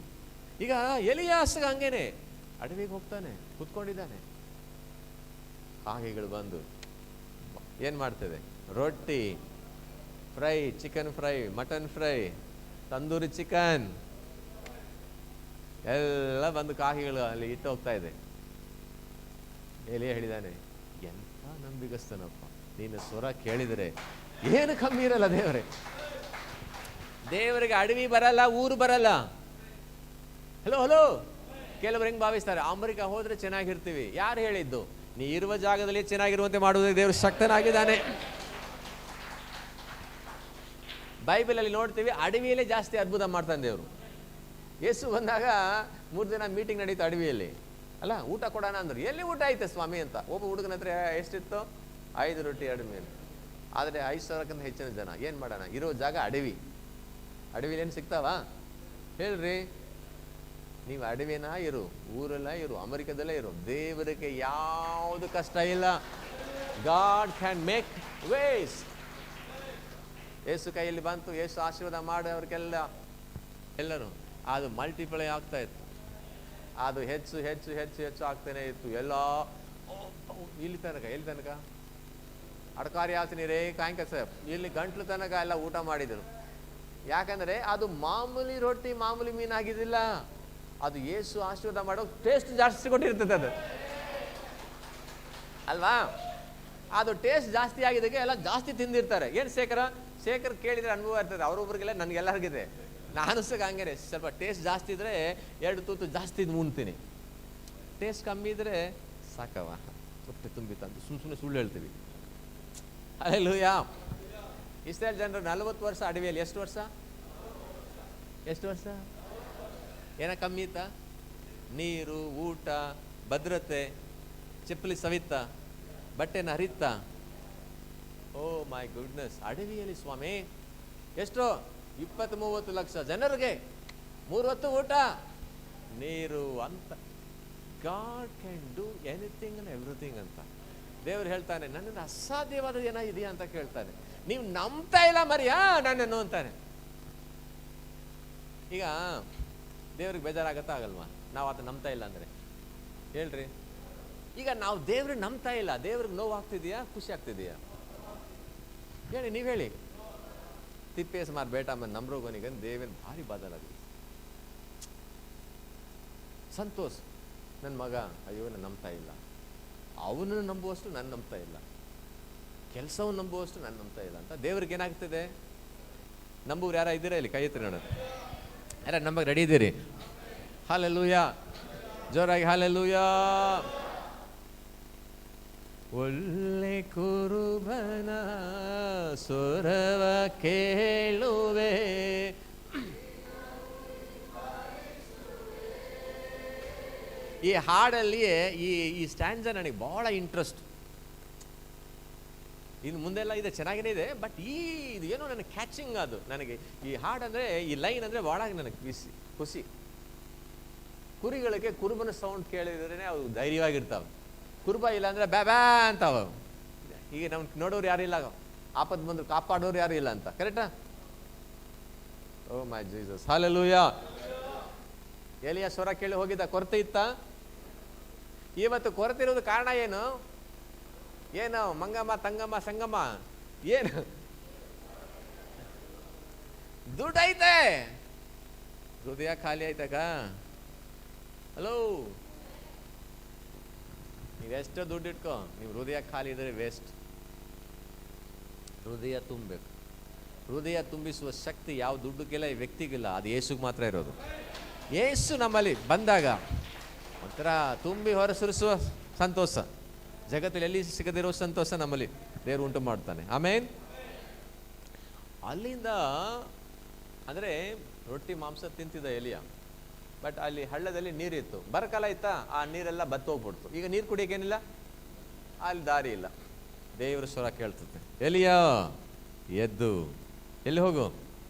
ಈಗ ಎಲಿಯಾಸ್ ಹಂಗೇನೆ ಅಡವಿಗೆ ಹೋಗ್ತಾನೆ, ಕೂತ್ಕೊಂಡಿದ್ದಾನೆ. ಕಾಗೆಗಳು ಬಂದು ಏನ್ ಮಾಡ್ತದೆ? ರೊಟ್ಟಿ fry, chicken fry, mutton fry, tandoori chicken ಎಲ್ಲ ಬಂದು ಕಾಗೆಗಳು ಅಲ್ಲಿ ಇಟ್ಟು ಹೋಗ್ತಾ ಇದೆ. ಎಲಿಯ ಹೇಳಿದಾನೆ, ಎಂತ ನಂಬಿಗಸ್ತನಪ್ಪ, ನೀನು ಸ್ವರ ಕೇಳಿದರೆ ಏನು ಕಮ್ಮಿ ಇರಲ್ಲ ದೇವರೇ. ದೇವರಿಗೆ ಅಡವಿ ಬರಲ್ಲ, ಊರು ಬರಲ್ಲ. ಹಲೋ ಹಲೋ, ಕೆಲವರು ಹೆಂಗ್ ಭಾವಿಸ್ತಾರೆ, ಅಮೆರಿಕ ಹೋದ್ರೆ ಚೆನ್ನಾಗಿರ್ತೀವಿ. ಯಾರು ಹೇಳಿದ್ದು? ನೀ ಇರುವ ಜಾಗದಲ್ಲಿ ಚೆನ್ನಾಗಿರುವಂತೆ ಮಾಡುವುದಕ್ಕೆ ದೇವರು ಶಕ್ತನಾಗಿದ್ದಾನೆ. ಬೈಬಲ್ ಅಲ್ಲಿ ನೋಡ್ತೀವಿ, ಅಡವಿಯಲ್ಲೇ ಜಾಸ್ತಿ ಅದ್ಭುತ ಮಾಡ್ತಾನೆ ದೇವರು. ಯೇಸು ಬಂದಾಗ 3 ದಿನ ಮೀಟಿಂಗ್ ನಡೀತು ಅಡವಿಯಲ್ಲಿ. ಅಲ್ಲ, ಊಟ ಕೊಡೋಣ ಅಂದ್ರೆ, ಎಲ್ಲಿ ಊಟ ಐತೆ ಸ್ವಾಮಿ ಅಂತ. ಒಬ್ಬ ಹುಡುಗನ ಹತ್ರ ಎಷ್ಟಿತ್ತು? 5 ರೊಟ್ಟಿ 2 ಮೀನು. ಆದರೆ 5,000ಕ್ಕಿಂತ ಹೆಚ್ಚಿನ ಜನ. ಏನು ಮಾಡೋಣ? ಇರೋ ಜಾಗ ಅಡವಿ. ಅಡವಿಲಿ ಏನು ಸಿಗ್ತಾವ ಹೇಳ್ರಿ? ನೀವು ಅಡವಿನ ಇರು, ಊರೆಲ್ಲ ಇರು, ಅಮೆರಿಕದಲ್ಲೇ ಇರು, ದೇವರಿಗೆ ಯಾವುದು ಕಷ್ಟ ಇಲ್ಲ. God can make ways. ಯೇಸು ಕೈಯಲ್ಲಿ ಬಂತು, ಯೇಸು ಆಶೀರ್ವಾದ ಮಾಡಿ ಅವ್ರಿಗೆಲ್ಲ ಎಲ್ಲರೂ ಅದು ಮಲ್ಟಿಪ್ಲೈ ಆಗ್ತಾ ಇತ್ತು. ಅದು ಹೆಚ್ಚು ಹೆಚ್ಚು ಹೆಚ್ಚು ಹೆಚ್ಚು ಆಗ್ತಾನೆ ಇತ್ತು. ಎಲ್ಲ ಇಲ್ಲಿ ತನಕ ಅಡ್ಕಾರಿ ಆಸನಿ ರೇ ಕಾಯಂಕ ಸಾಹೇಬ್ ಇಲ್ಲಿ ಗಂಟ್ಲು ತನಕ ಎಲ್ಲ ಊಟ ಮಾಡಿದರು. ಯಾಕಂದ್ರೆ ಅದು ಮಾಮೂಲಿ ರೊಟ್ಟಿ ಮಾಮೂಲಿ ಮೀನಾಗಿದ್ದಿಲ್ಲ. ಅದು ಯೇಸು ಆಶೀರ್ವಾದ ಮಾಡೋ ಟೇಸ್ಟ್ ಜಾಸ್ತಿ ಕೊಟ್ಟಿರ್ತದೆ ಅದು ಅಲ್ವಾ? ಅದು ಟೇಸ್ಟ್ ಜಾಸ್ತಿ ಆಗಿದ್ದಕ್ಕೆ ಎಲ್ಲ ಜಾಸ್ತಿ ತಿಂದಿರ್ತಾರೆ. ಏನು ಶೇಖರ್ ಕೇಳಿದ್ರೆ ಅನುಭವ ಇರ್ತದೆ, ಅವ್ರೊಬ್ರಿಗೆಲ್ಲ ನನಗೆಲ್ಲರಿಗಿದೆ. ನಾನು ಸಹ ಹಂಗೇನೆ, ಸ್ವಲ್ಪ ಟೇಸ್ಟ್ ಜಾಸ್ತಿ ಇದ್ರೆ 2 ತೂತು ಜಾಸ್ತಿ ಉಣ್ತೀನಿ. ಟೇಸ್ಟ್ ಕಮ್ಮಿ ಇದ್ರೆ ಸಾಕವ ಹೊಟ್ಟೆ ತುಂಬಿತಂತ ಸುಮ್ಮನೆ ಸುಳ್ಳು ಹೇಳ್ತೀವಿ. ಹಲ್ಲೆಲೂಯಾ. ಇಸ್ರೇಲ್ ಜನರು 40 ವರ್ಷ ಅಡವಿಯಲ್ಲಿ. ಎಷ್ಟು ವರ್ಷ? ಏನ ಕಮ್ಮಿ ಇತ್ತ? ನೀರು, ಊಟ, ಭದ್ರತೆ, ಚಪ್ಪಲಿ ಸವಿತ, ಬಟ್ಟೆನ ಹರಿತ್ತ. ಓ ಮೈ ಗುಡ್ನೆಸ್. ಅಡವಿಯಲ್ಲಿ ಸ್ವಾಮಿ ಎಷ್ಟು? 20-30 ಲಕ್ಷ ಜನರಿಗೆ 3 ಹೊತ್ತು ಊಟ, ನೀರು ಅಂತ. God can do anything and everything ಅಂತ ದೇವರು ಹೇಳ್ತಾನೆ. ನನ್ನನ್ನು ಅಸಾಧ್ಯವಾದ ಏನ ಇದೆಯಾ ಅಂತ ಕೇಳ್ತಾನೆ. ನೀವು ನಂಬ್ತಾ ಇಲ್ಲ ಮರಿಯಾ ನನ್ನನ್ನು ಅಂತಾನೆ. ಈಗ ದೇವ್ರಿಗೆ ಬೇಜಾರಾಗತ್ತಾ ಆಗಲ್ವಾ ನಾವು ಆತ ನಂಬ್ತಾ ಇಲ್ಲ ಅಂದ್ರೆ? ಹೇಳ್ರಿ. ಈಗ ನಾವು ದೇವ್ರಿಗೆ ನಂಬ್ತಾ ಇಲ್ಲ, ದೇವ್ರಿಗೆ ನೋವು ಆಗ್ತಿದೆಯಾ, ಖುಷಿ ಆಗ್ತಿದೆಯಾ? ಹೇಳಿ, ನೀವು ಹೇಳಿ. ತಿಪ್ಪೇಸ್ ಮಾರ್ ಬೇಟ ಮನ್ ನಮ್ರೋಗೋನಿಗೆ ದೇವೇನ್ ಭಾರಿ ಬಾದಲಾಗಿದೆ. ಸಂತೋಷ್ ನನ್ನ ಮಗ, ಅಯ್ಯೋ ನಾನು ನಂಬ್ತಾ ಇಲ್ಲ. ಅವನನ್ನು ನಂಬುವಷ್ಟು ನಾನು ನಂಬ್ತಾ ಇಲ್ಲ, ಕೆಲಸವನ್ನು ನಂಬುವಷ್ಟು ನಾನು ನಂಬ್ತಾ ಇಲ್ಲ ಅಂತ ದೇವ್ರಿಗೆ ಏನಾಗ್ತದೆ? ನಂಬುವ್ರು ಯಾರ ಇದ್ದೀರಾ ಇಲ್ಲಿ? ಕೈ ಎತ್ತಿ ನೋಡೋಣ. ಯಾರ ನಂಬಕ್ಕೆ ರೆಡಿ ಇದ್ದೀರಿ? ಹಲ್ಲೆಲೂಯಾ. ಜೋರಾಗಿ ಹಲ್ಲೆಲೂಯಾ. ಒಳ್ಳೆ ಕುರುಬನ ಸ್ವರವ ಕೇಳುವೆ, ಈ ಹಾಡಲ್ಲಿ ಈ ಸ್ಟ್ಯಾಂಡ್ಸ ನನಗೆ ಬಹಳ ಇಂಟ್ರೆಸ್ಟ್. ಇನ್ನು ಮುಂದೆಲ್ಲ ಇದೆ, ಚೆನ್ನಾಗೇ ಇದೆ. ಬಟ್ ಇದು ಏನೋ ನನಗೆ ಕ್ಯಾಚಿಂಗ್. ಅದು ನನಗೆ ಈ ಹಾಡಂದ್ರೆ, ಈ ಲೈನ್ ಅಂದ್ರೆ ಬಹಳ ನನಗೆ ಖುಷಿ. ಕುರಿಗಳಿಗೆ ಕುರುಬನ ಸೌಂಡ್ ಕೇಳಿದ್ರೇನೆ ಅವು ಧೈರ್ಯವಾಗಿರ್ತಾವೆ. ಕುರುಬ ಇಲ್ಲ ಅಂದ್ರೆ ಬ್ಯಾ ಅಂತಾವ. ಈಗ ನಮ್ ನೋಡೋರು ಯಾರು ಇಲ್ಲ, ಆಪತ್ ಬಂದ್ರು ಕಾಪಾಡೋರು ಯಾರು ಇಲ್ಲ ಅಂತ. ಕರೆಕ್ಟಾ? ಓ ಮೈ ಜೀಸಸ್, ಹಲ್ಲೆಲೂಯಾ. ಎಲಿಯ ಸ್ವರ ಕೇಳಿ ಹೋಗಿದ್ದ. ಕೊರತೆ ಇತ್ತ? ಇವತ್ತು ಕೊರತೆ ಇರೋದು ಕಾರಣ ಏನು? ಏನು ಮಂಗಮ್ಮ ತಂಗಮ್ಮ ಸಂಗಮ್ಮ, ಏನು ದುಡ್ಡು ಐತೆ, ಹೃದಯ ಖಾಲಿ ಆಯ್ತಕ್ಕ. ಹಲೋ, ನೀವೆಷ್ಟೋ ದುಡ್ಡು ಇಟ್ಕೋ, ನೀವು ಹೃದಯ ಖಾಲಿ ಇದ್ರೆ ವೇಸ್ಟ್. ಹೃದಯ ತುಂಬಬೇಕು. ಹೃದಯ ತುಂಬಿಸುವ ಶಕ್ತಿ ಯಾವ ದುಡ್ಡುಗಿಲ್ಲ, ಈ ವ್ಯಕ್ತಿಗಿಲ್ಲ, ಅದು ಯೇಸುಗೆ ಮಾತ್ರ ಇರೋದು. ಯೇಸು ನಮ್ಮಲ್ಲಿ ಬಂದಾಗ ಒಂಥರ ತುಂಬಿ ಹೊರಸೂರಿಸುವ ಸಂತೋಷ, ಜಗತ್ತಲ್ಲಿ ಎಲ್ಲಿ ಸಿಗದಿರೋ ಸಂತೋಷ ನಮ್ಮಲ್ಲಿ ದೇವರು ಉಂಟು ಮಾಡ್ತಾನೆ. ಆಮೇನ್. ಅಲ್ಲಿಂದ ಅಂದರೆ ರೊಟ್ಟಿ ಮಾಂಸ ತಿಂತಿದ್ದ ಎಲಿಯ, ಬಟ್ ಅಲ್ಲಿ ಹಳ್ಳದಲ್ಲಿ ನೀರಿತ್ತು, ಬರಕಾಲ ಇತ್ತಾ, ಆ ನೀರೆಲ್ಲ ಬತ್ತೋಗ್ಬಿಡ್ತು. ಈಗ ನೀರು ಕುಡಿಯೋಕ್ಕೇನಿಲ್ಲ, ಅಲ್ಲಿ ದಾರಿ ಇಲ್ಲ. ದೇವರ ಸ್ವರ ಕೇಳ್ತದೆ, ಎಲಿಯ ಎದ್ದು ಎಲ್ಲಿ ಹೋಗು,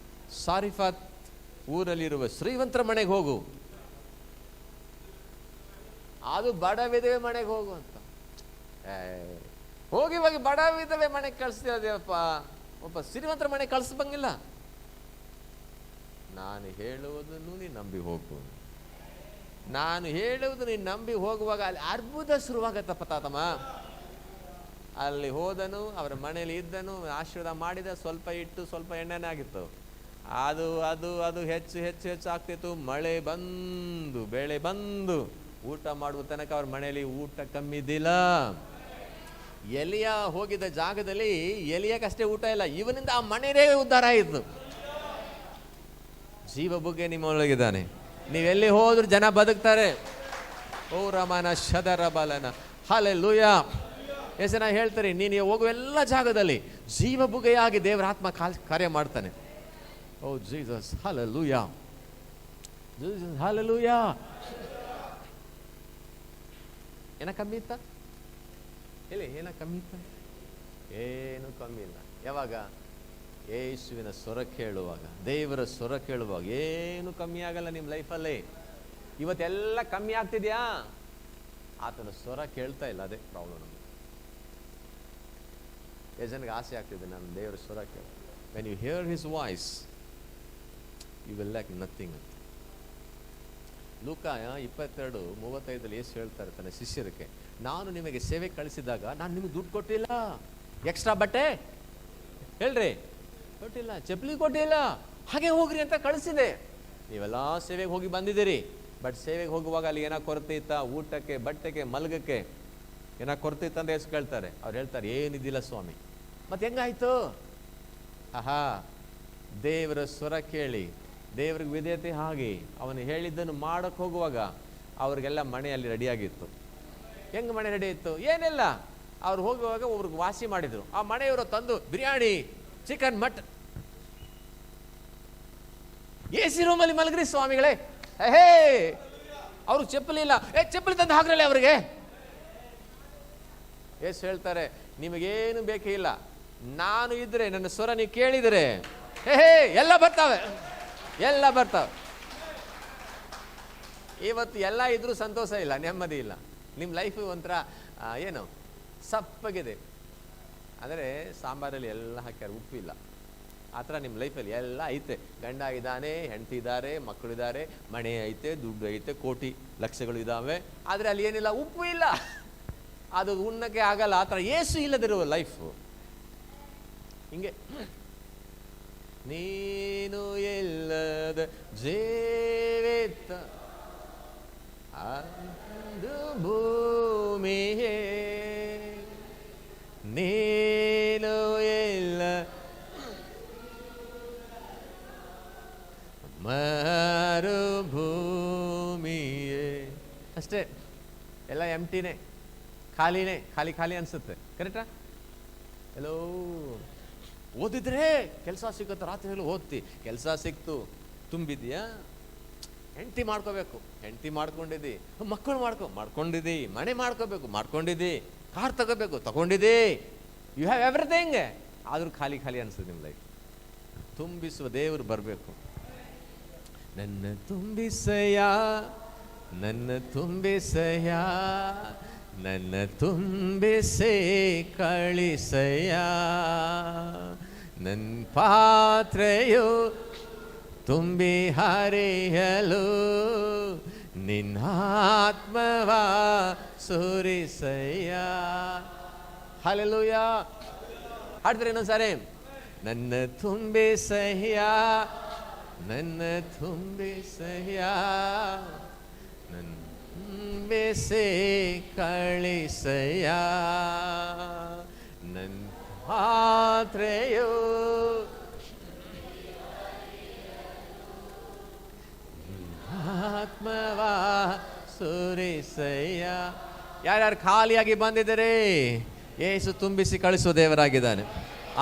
ಸಾರಿಫಾತ್ ಊರಲ್ಲಿರುವ ಶ್ರೀವಂತರ ಮನೆಗೆ ಹೋಗು, ಅದು ಬಡ ವಿಧವೆ ಮನೆಗೆ ಹೋಗು ಅಂತ. ಹೋಗಿ ಬಡ ವಿಧವೆ ಮನೆಗೆ ಕಳಿಸ್ತೀರಪ್ಪ, ಒಬ್ಬ ಶ್ರೀವಂತರ ಮನೆಗೆ ಕಳಿಸ್ಬಂಗಿಲ್ಲ. ನಾನು ಹೇಳುವುದನ್ನು ನೀನು ನಂಬಿ ಹೋಗು. ನಾನು ಹೇಳುವುದು ನೀನು ನಂಬಿ ಹೋಗುವಾಗ ಅಲ್ಲಿ ಅರ್ಬುದ ಶುರುವಾಗತ್ತಪ್ಪ ತಾತಮ್ಮ. ಅಲ್ಲಿ ಹೋದನು, ಅವರ ಮನೆಯಲ್ಲಿ ಇದ್ದನು, ಆಶೀರ್ವಾದ ಮಾಡಿದ, ಸ್ವಲ್ಪ ಇಟ್ಟು ಸ್ವಲ್ಪ ಎಣ್ಣೆನೇ ಆಗಿತ್ತು. ಅದು ಅದು ಅದು ಹೆಚ್ಚು ಹೆಚ್ಚು ಹೆಚ್ಚು ಆಗ್ತಿತ್ತು. ಮಳೆ ಬಂದು ಬೆಳೆ ಬಂದು ಊಟ ಮಾಡುವ ತನಕ ಅವ್ರ ಮನೆಯಲ್ಲಿ ಊಟ ಕಮ್ಮಿದ್ದಿಲ್ಲ. ಎಲಿಯ ಹೋಗಿದ್ದ ಜಾಗದಲ್ಲಿ ಎಲಿಯಕ್ಕಷ್ಟೇ ಊಟ ಇಲ್ಲ, ಇವನಿಂದ ಆ ಮನೆಯೇ ಉದ್ಧಾರ ಆಯಿತು. ಜೀವ ಬುಗ್ಗೆ ನಿಮ್ಮೊಳಗಿದ್ದಾನೆ, ನೀವೆಲ್ಲಿ ಹೋದ್ರು ಜನ ಬದುಕ್ತಾರೆ. ಓ ರಮನ ಶದರ ಬಲನ ಹಲ್ಲೆಲೂಯಾ. ಎಷ್ಟು ಜನ ಹೇಳ್ತಾರೆ, ನೀನು ಹೋಗುವ ಎಲ್ಲ ಜಾಗದಲ್ಲಿ ಜೀವ ಬುಗೆಯಾಗಿ ದೇವರ ಆತ್ಮ ಕಾರ್ಯ ಮಾಡ್ತಾನೆ. ಓ ಜೀಸಸ್, ಹಲ್ಲೆಲೂಯಾ, ಜೀಸಸ್, ಹಲ್ಲೆಲೂಯಾ. ಏನ ಕಮ್ಮಿ ಇತ್ತ ಹೇಳಿ, ಏನ ಕಮ್ಮಿ ಇತ್ತ? ಏನು ಕಮ್ಮಿ ಇಲ್ಲ. ಯಾವಾಗ? ಯೇಸುವಿನ ಸ್ವರ ಕೇಳುವಾಗ, ದೇವರ ಸ್ವರ ಕೇಳುವಾಗ ಏನು ಕಮ್ಮಿ ಆಗಲ್ಲ ನಿಮ್ಮ ಲೈಫಲ್ಲಿ. ಇವತ್ತೆಲ್ಲ ಕಮ್ಮಿ ಆಗ್ತಿದ್ಯಾ? ಆತನ ಸ್ವರ ಕೇಳ್ತಾ ಇಲ್ಲ, ಅದೇ ಪ್ರಾಬ್ಲಮ್ ನಮಗೆ. ಎಷ್ಟು ಜನಕ್ಕೆ ಆಸೆ ಆಗ್ತಿದೆ ನಾನು ದೇವರ ಸ್ವರ ಕೇಳಿ. When you hear his voice you will lack nothing ಅಂತ. ಲೂಕ 22:35 ಯೇಸು ಹೇಳ್ತಾರೆ ತನ್ನ ಶಿಷ್ಯರಿಗೆ, ನಾನು ನಿಮಗೆ ಸೇವೆ ಕಳಿಸಿದಾಗ ನಾನು ನಿಮಗೆ ದುಡ್ಡು ಕೊಟ್ಟಿಲ್ಲ, ಎಕ್ಸ್ಟ್ರಾ ಬಟ್ಟೆ ಹೇಳ್ರಿ ಕೊಟ್ಟಿಲ್ಲ, ಚಪ್ಪಲಿ ಕೊಟ್ಟಿಲ್ಲ, ಹಾಗೆ ಹೋಗ್ರಿ ಅಂತ ಕಳಿಸಿದೆ. ನೀವೆಲ್ಲ ಸೇವೆಗೆ ಹೋಗಿ ಬಂದಿದ್ದೀರಿ, ಬಟ್ ಸೇವೆಗೆ ಹೋಗುವಾಗ ಅಲ್ಲಿ ಏನೋ ಕೊರತೆ ಇತ್ತ, ಊಟಕ್ಕೆ, ಬಟ್ಟೆಗೆ, ಮಲ್ಗಕ್ಕೆ ಏನೋ ಕೊರತೆ ಇತ್ತಂತ ಯೇಸು ಕೇಳ್ತಾರೆ. ಅವ್ರು ಹೇಳ್ತಾರೆ, ಏನಿದ್ದಿಲ್ಲ ಸ್ವಾಮಿ. ಮತ್ತೆ ಹೆಂಗಾಯ್ತು? ಆಹಾ, ದೇವರ ಸ್ವರ ಕೇಳಿ ದೇವ್ರಿಗೆ ವಿಧೇಯತೆ ಆಗಿ ಅವನು ಹೇಳಿದ್ದನ್ನು ಮಾಡಕ್ಕೆ ಹೋಗುವಾಗ ಅವ್ರಿಗೆಲ್ಲ ಮನೆಯಲ್ಲಿ ರೆಡಿಯಾಗಿತ್ತು. ಹೆಂಗೆ ಮನೆ ರೆಡಿ ಇತ್ತು? ಏನಿಲ್ಲ, ಅವ್ರು ಹೋಗುವಾಗ ಒಬ್ರಿಗೆ ವಾಸಿ ಮಾಡಿದ್ರು. ಆ ಮನೆಯವರು ತಂದು ಬಿರಿಯಾನಿ, ಚಿಕನ್, ಮಟನ್. ಎಸಿ ರೂಮಲ್ಲಿ ಮಲಗ್ರಿ ಸ್ವಾಮಿಗಳೇ. ಹೇ, ಅವ್ರಿಗೆ ಚಪ್ಪಲಿ ಇಲ್ಲ, ಚಪ್ಪಲಿ ತಂದು ಹಾಕ್ರಲ್ಲ ಅವ್ರಿಗೆ. ಯೇಸು ಹೇಳ್ತಾರೆ, ನಿಮಗೇನು ಬೇಕೇ ಇಲ್ಲ, ನಾನು ಇದ್ರೆ, ನನ್ನ ಸ್ವರ ನೀವು ಕೇಳಿದರೆ ಹೇ ಎಲ್ಲ ಬರ್ತಾವೆ, ಎಲ್ಲ ಬರ್ತಾವೆ. ಇವತ್ತು ಎಲ್ಲ ಇದ್ರೂ ಸಂತೋಷ ಇಲ್ಲ, ನೆಮ್ಮದಿ ಇಲ್ಲ. ನಿಮ್ಮ ಲೈಫ್ ಒಂಥರ ಏನು ಸಪ್ಪಗಿದೆ. ಅಂದರೆ ಸಾಂಬಾರಲ್ಲಿ ಎಲ್ಲ ಹಾಕ್ಯಾರ, ಉಪ್ಪಿಲ್ಲ. ಆ ಥರ ನಿಮ್ಮ ಲೈಫಲ್ಲಿ ಎಲ್ಲ ಐತೆ. ಗಂಡ ಇದ್ದಾನೆ, ಹೆಂಡತಿ ಇದ್ದಾರೆ, ಮಕ್ಕಳಿದ್ದಾರೆ, ಮನೆ ಐತೆ, ದುಡ್ಡು ಐತೆ, ಕೋಟಿ ಲಕ್ಷಗಳು ಇದ್ದಾವೆ, ಆದರೆ ಅಲ್ಲಿ ಏನಿಲ್ಲ, ಉಪ್ಪು ಇಲ್ಲ. ಅದು ಉಣ್ಣಕ್ಕೆ ಆಗಲ್ಲ. ಆ ಥರ ಏಸು ಇಲ್ಲದಿರುವ ಲೈಫು ಹಿಂಗೆ. ನೀನು ಎಲ್ಲದ ಜೀವಿತ ಅಂದು ಭೂಮಿಯೇ, ನೀನು ಎಲ್ಲ ಮರುಭೂಮಿಯೇ. ಅಷ್ಟೇ, ಎಲ್ಲ ಎಂಟಿನೇ, ಖಾಲಿನೇ, ಖಾಲಿ ಖಾಲಿ ಅನ್ಸುತ್ತೆ. ಕರೆಕ್ಟಾ? ಎಲ್ಲೋ ಓದಿದ್ರೆ ಕೆಲಸ ಸಿಗುತ್ತೆ, ರಾತ್ರಿ ಎಲ್ಲ ಓದ್ತಿ, ಕೆಲಸ ಸಿಕ್ತು, ತುಂಬಿದ್ಯಾ? ಹೆಂಡತಿ ಮಾಡ್ಕೋಬೇಕು, ಹೆಂಡತಿ ಮಾಡ್ಕೊಂಡಿದ್ದಿ, ಮಕ್ಕಳು ಮಾಡ್ಕೊಂಡಿದ್ದಿ, ಮನೆ ಮಾಡ್ಕೊಂಡಿದ್ದಿ, ಕಾರ್ ತಗೋಬೇಕು, ಯು ಹ್ಯಾವ್ ಎವ್ರಿಥಿಂಗ್. ಆದರೂ ಖಾಲಿ ಖಾಲಿ ಅನ್ಸುತ್ತೆ ನಿಮ್ಮ ಲೈಫ್. ತುಂಬಿಸುವ ದೇವರು ಬರಬೇಕು. ನನ್ನ ತುಂಬಿಸಯ್ಯ, ನನ್ನ ತುಂಬಿಸಯ್ಯ, ನನ್ನ ತುಂಬಿಸೆ ಕಳಿಸಯ್ಯ, ನನ್ನ ಪಾತ್ರೆಯು ತುಂಬಿ ಹರಿಯಲು ನಿನ್ನ ಆತ್ಮವ ಸುರಿಸಯ್ಯ. ಹಲ್ಲೆಲೂಯಾ. ಹಾಡ್ತಾರೆ ಇನ್ನೊಂದ್ಸಾರಿ. ನನ್ನ ತುಂಬೆ ಸಹ್ಯ, ನನ್ನ ತುಂಬೆ ಸಹ್ಯ, ನನ್ನ ಬೆಸೆ ಕಳಿಸಯ್ಯ, ನನ್ನ ಪಾತ್ರೆಯು ಆತ್ಮವ ಸುರಿಸಯ್ಯ. ಯಾರ್ಯಾರು ಖಾಲಿಯಾಗಿ ಬಂದಿದ್ದೀರಿ, ಯೇಸು ತುಂಬಿಸಿ ಕಳಿಸುವ ದೇವರಾಗಿದ್ದಾನೆ.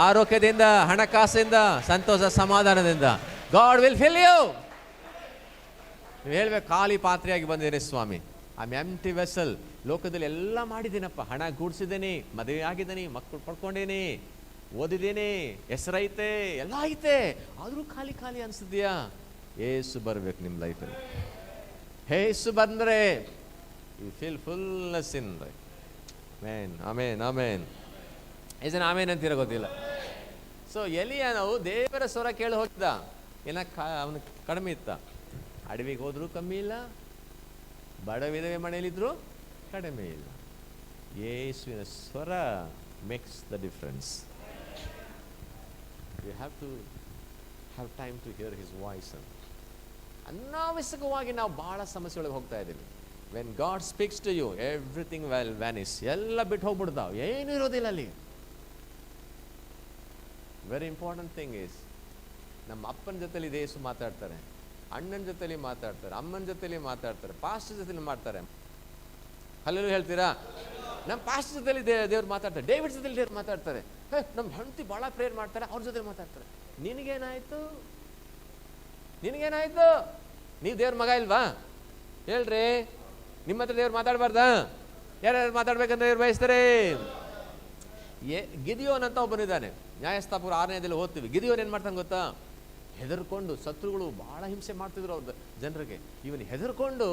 ಆರೋಗ್ಯದಿಂದ, ಹಣಕಾಸಿಂದ, ಸಂತೋಷ ಸಮಾಧಾನದಿಂದ ಗಾಡ್ ವಿಲ್ ಫಿಲ್ ಯು. ನೀವು ಹೇಳ್ಬೇಕು, ಖಾಲಿ ಪಾತ್ರೆಯಾಗಿ ಬಂದಿದ್ದೀನಿ ಸ್ವಾಮಿ, ಐ ಆಮ್ ಎಂಪ್ಟಿ ವೆಸಲ್. ಲೋಕದಲ್ಲಿ ಎಲ್ಲ ಮಾಡಿದ್ದೀನಪ್ಪ, ಹಣ ಗೂಡಿಸಿದ್ದೀನಿ, ಮದುವೆ ಆಗಿದ್ದೀನಿ, ಮಕ್ಕಳು ಪಡ್ಕೊಂಡೀನಿ, ಓದಿದ್ದೀನಿ, ಹೆಸರೈತೆ, ಎಲ್ಲ ಐತೆ, ಆದರೂ ಖಾಲಿ ಖಾಲಿ ಅನ್ಸಿದ್ಯಾ? ಏಸು ಬರ್ಬೇಕು ನಿಮ್ಮ ಲೈಫಲ್ಲಿ. ಏಸು ಬಂದರೆ you feel fullness in life. Amen amen amen. ಇದನ್ನು ಆಮೇನ್ ಅಂತೀರ ಗೊತ್ತಿಲ್ಲ. ಸೊ ಎಲಿಯಾನವು ದೇವರ ಸ್ವರ ಕೇಳಿ ಹೋಗಿದ್ದ. ಏನ ಅವನು ಕಡಿಮೆ ಇತ್ತ, ಅಡವಿಗೆ ಹೋದ್ರೂ ಕಮ್ಮಿ ಇಲ್ಲ, ಬಡ ವಿಧವೆ ಮನೆಯಲ್ಲಿದ್ರು ಕಡಿಮೆ ಇಲ್ಲ. ಯೇಸುವಿನ ಸ್ವರ makes the difference. You have to have time to hear his voice. ಅಂತ ಅನಾವಶ್ಯಕವಾಗಿ ನಾವು ಬಹಳ ಸಮಸ್ಯೆ ಒಳಗೆ ಹೋಗ್ತಾ ಇದ್ದೀವಿ. When God speaks to you, everything will vanish, ಎಲ್ಲ ಬಿಟ್ಟು ಹೋಗ್ಬಿಡ್ತಾವ, ಏನು ಇರೋದಿಲ್ಲ ಅಲ್ಲಿ. ವೆರಿ ಇಂಪಾರ್ಟೆಂಟ್ ಥಿಂಗ್ ಈಸ್, ನಮ್ಮ ಅಪ್ಪನ ಜೊತೆಲಿ ದೇಸು ಮಾತಾಡ್ತಾರೆ, ಅಣ್ಣನ ಜೊತೆಲಿ ಮಾತಾಡ್ತಾರೆ, ಅಮ್ಮನ ಜೊತೆಲಿ ಮಾತಾಡ್ತಾರೆ, ಪಾಸ್ಟರ್ ಜೊತೆಲಿ ಮಾಡ್ತಾರೆ. ಅಲ್ಲೆಲ್ಲೂ ಹೇಳ್ತೀರಾ, ನಮ್ಮ ಪಾಸ್ಟರ್ ಜೊತೆಲಿ ದೇವ್ರು ಮಾತಾಡ್ತಾರೆ, ಡೇವಿಡ್ ಜೊತೆಲಿ ದೇವ್ರು ಮಾತಾಡ್ತಾರೆ, ನಮ್ಮ ಹೆಂಡತಿ ಭಾಳ ಪ್ರೇಯರ್ ಮಾಡ್ತಾರೆ, ಅವ್ರ ಜೊತೆ ಮಾತಾಡ್ತಾರೆ. ನಿನಗೇನಾಯ್ತು? ನಿನಗೇನಾಯ್ತು? ನೀವು ದೇವ್ರ ಮಗ ಇಲ್ವಾ? ಹೇಳ್ರಿ, ನಿಮ್ಮ ಹತ್ರ ದೇವ್ರು ಮಾತಾಡಬಾರ್ದಾ? ಯಾರ್ಯಾರು ಮಾತಾಡ್ಬೇಕಂತ ದೇವ್ರು ಬಯಸ್ತಾರೆ? ಗಿದಿಯೋನ್ ಅಂತ ಒಬ್ಬನಿದ್ದಾನೆ, ನ್ಯಾಯಸ್ಥಾಪಕರು 6ನೇದಲ್ಲಿ ಓದ್ತೀವಿ. ಗಿದಿಯೋನ್ ಏನು ಮಾಡ್ತಾನೆ ಗೊತ್ತಾ? ಹೆದರ್ಕೊಂಡು, ಶತ್ರುಗಳು ಭಾಳ ಹಿಂಸೆ ಮಾಡ್ತಿದ್ರು ಅವ್ರ ಜನರಿಗೆ, ಇವನು ಹೆದರ್ಕೊಂಡು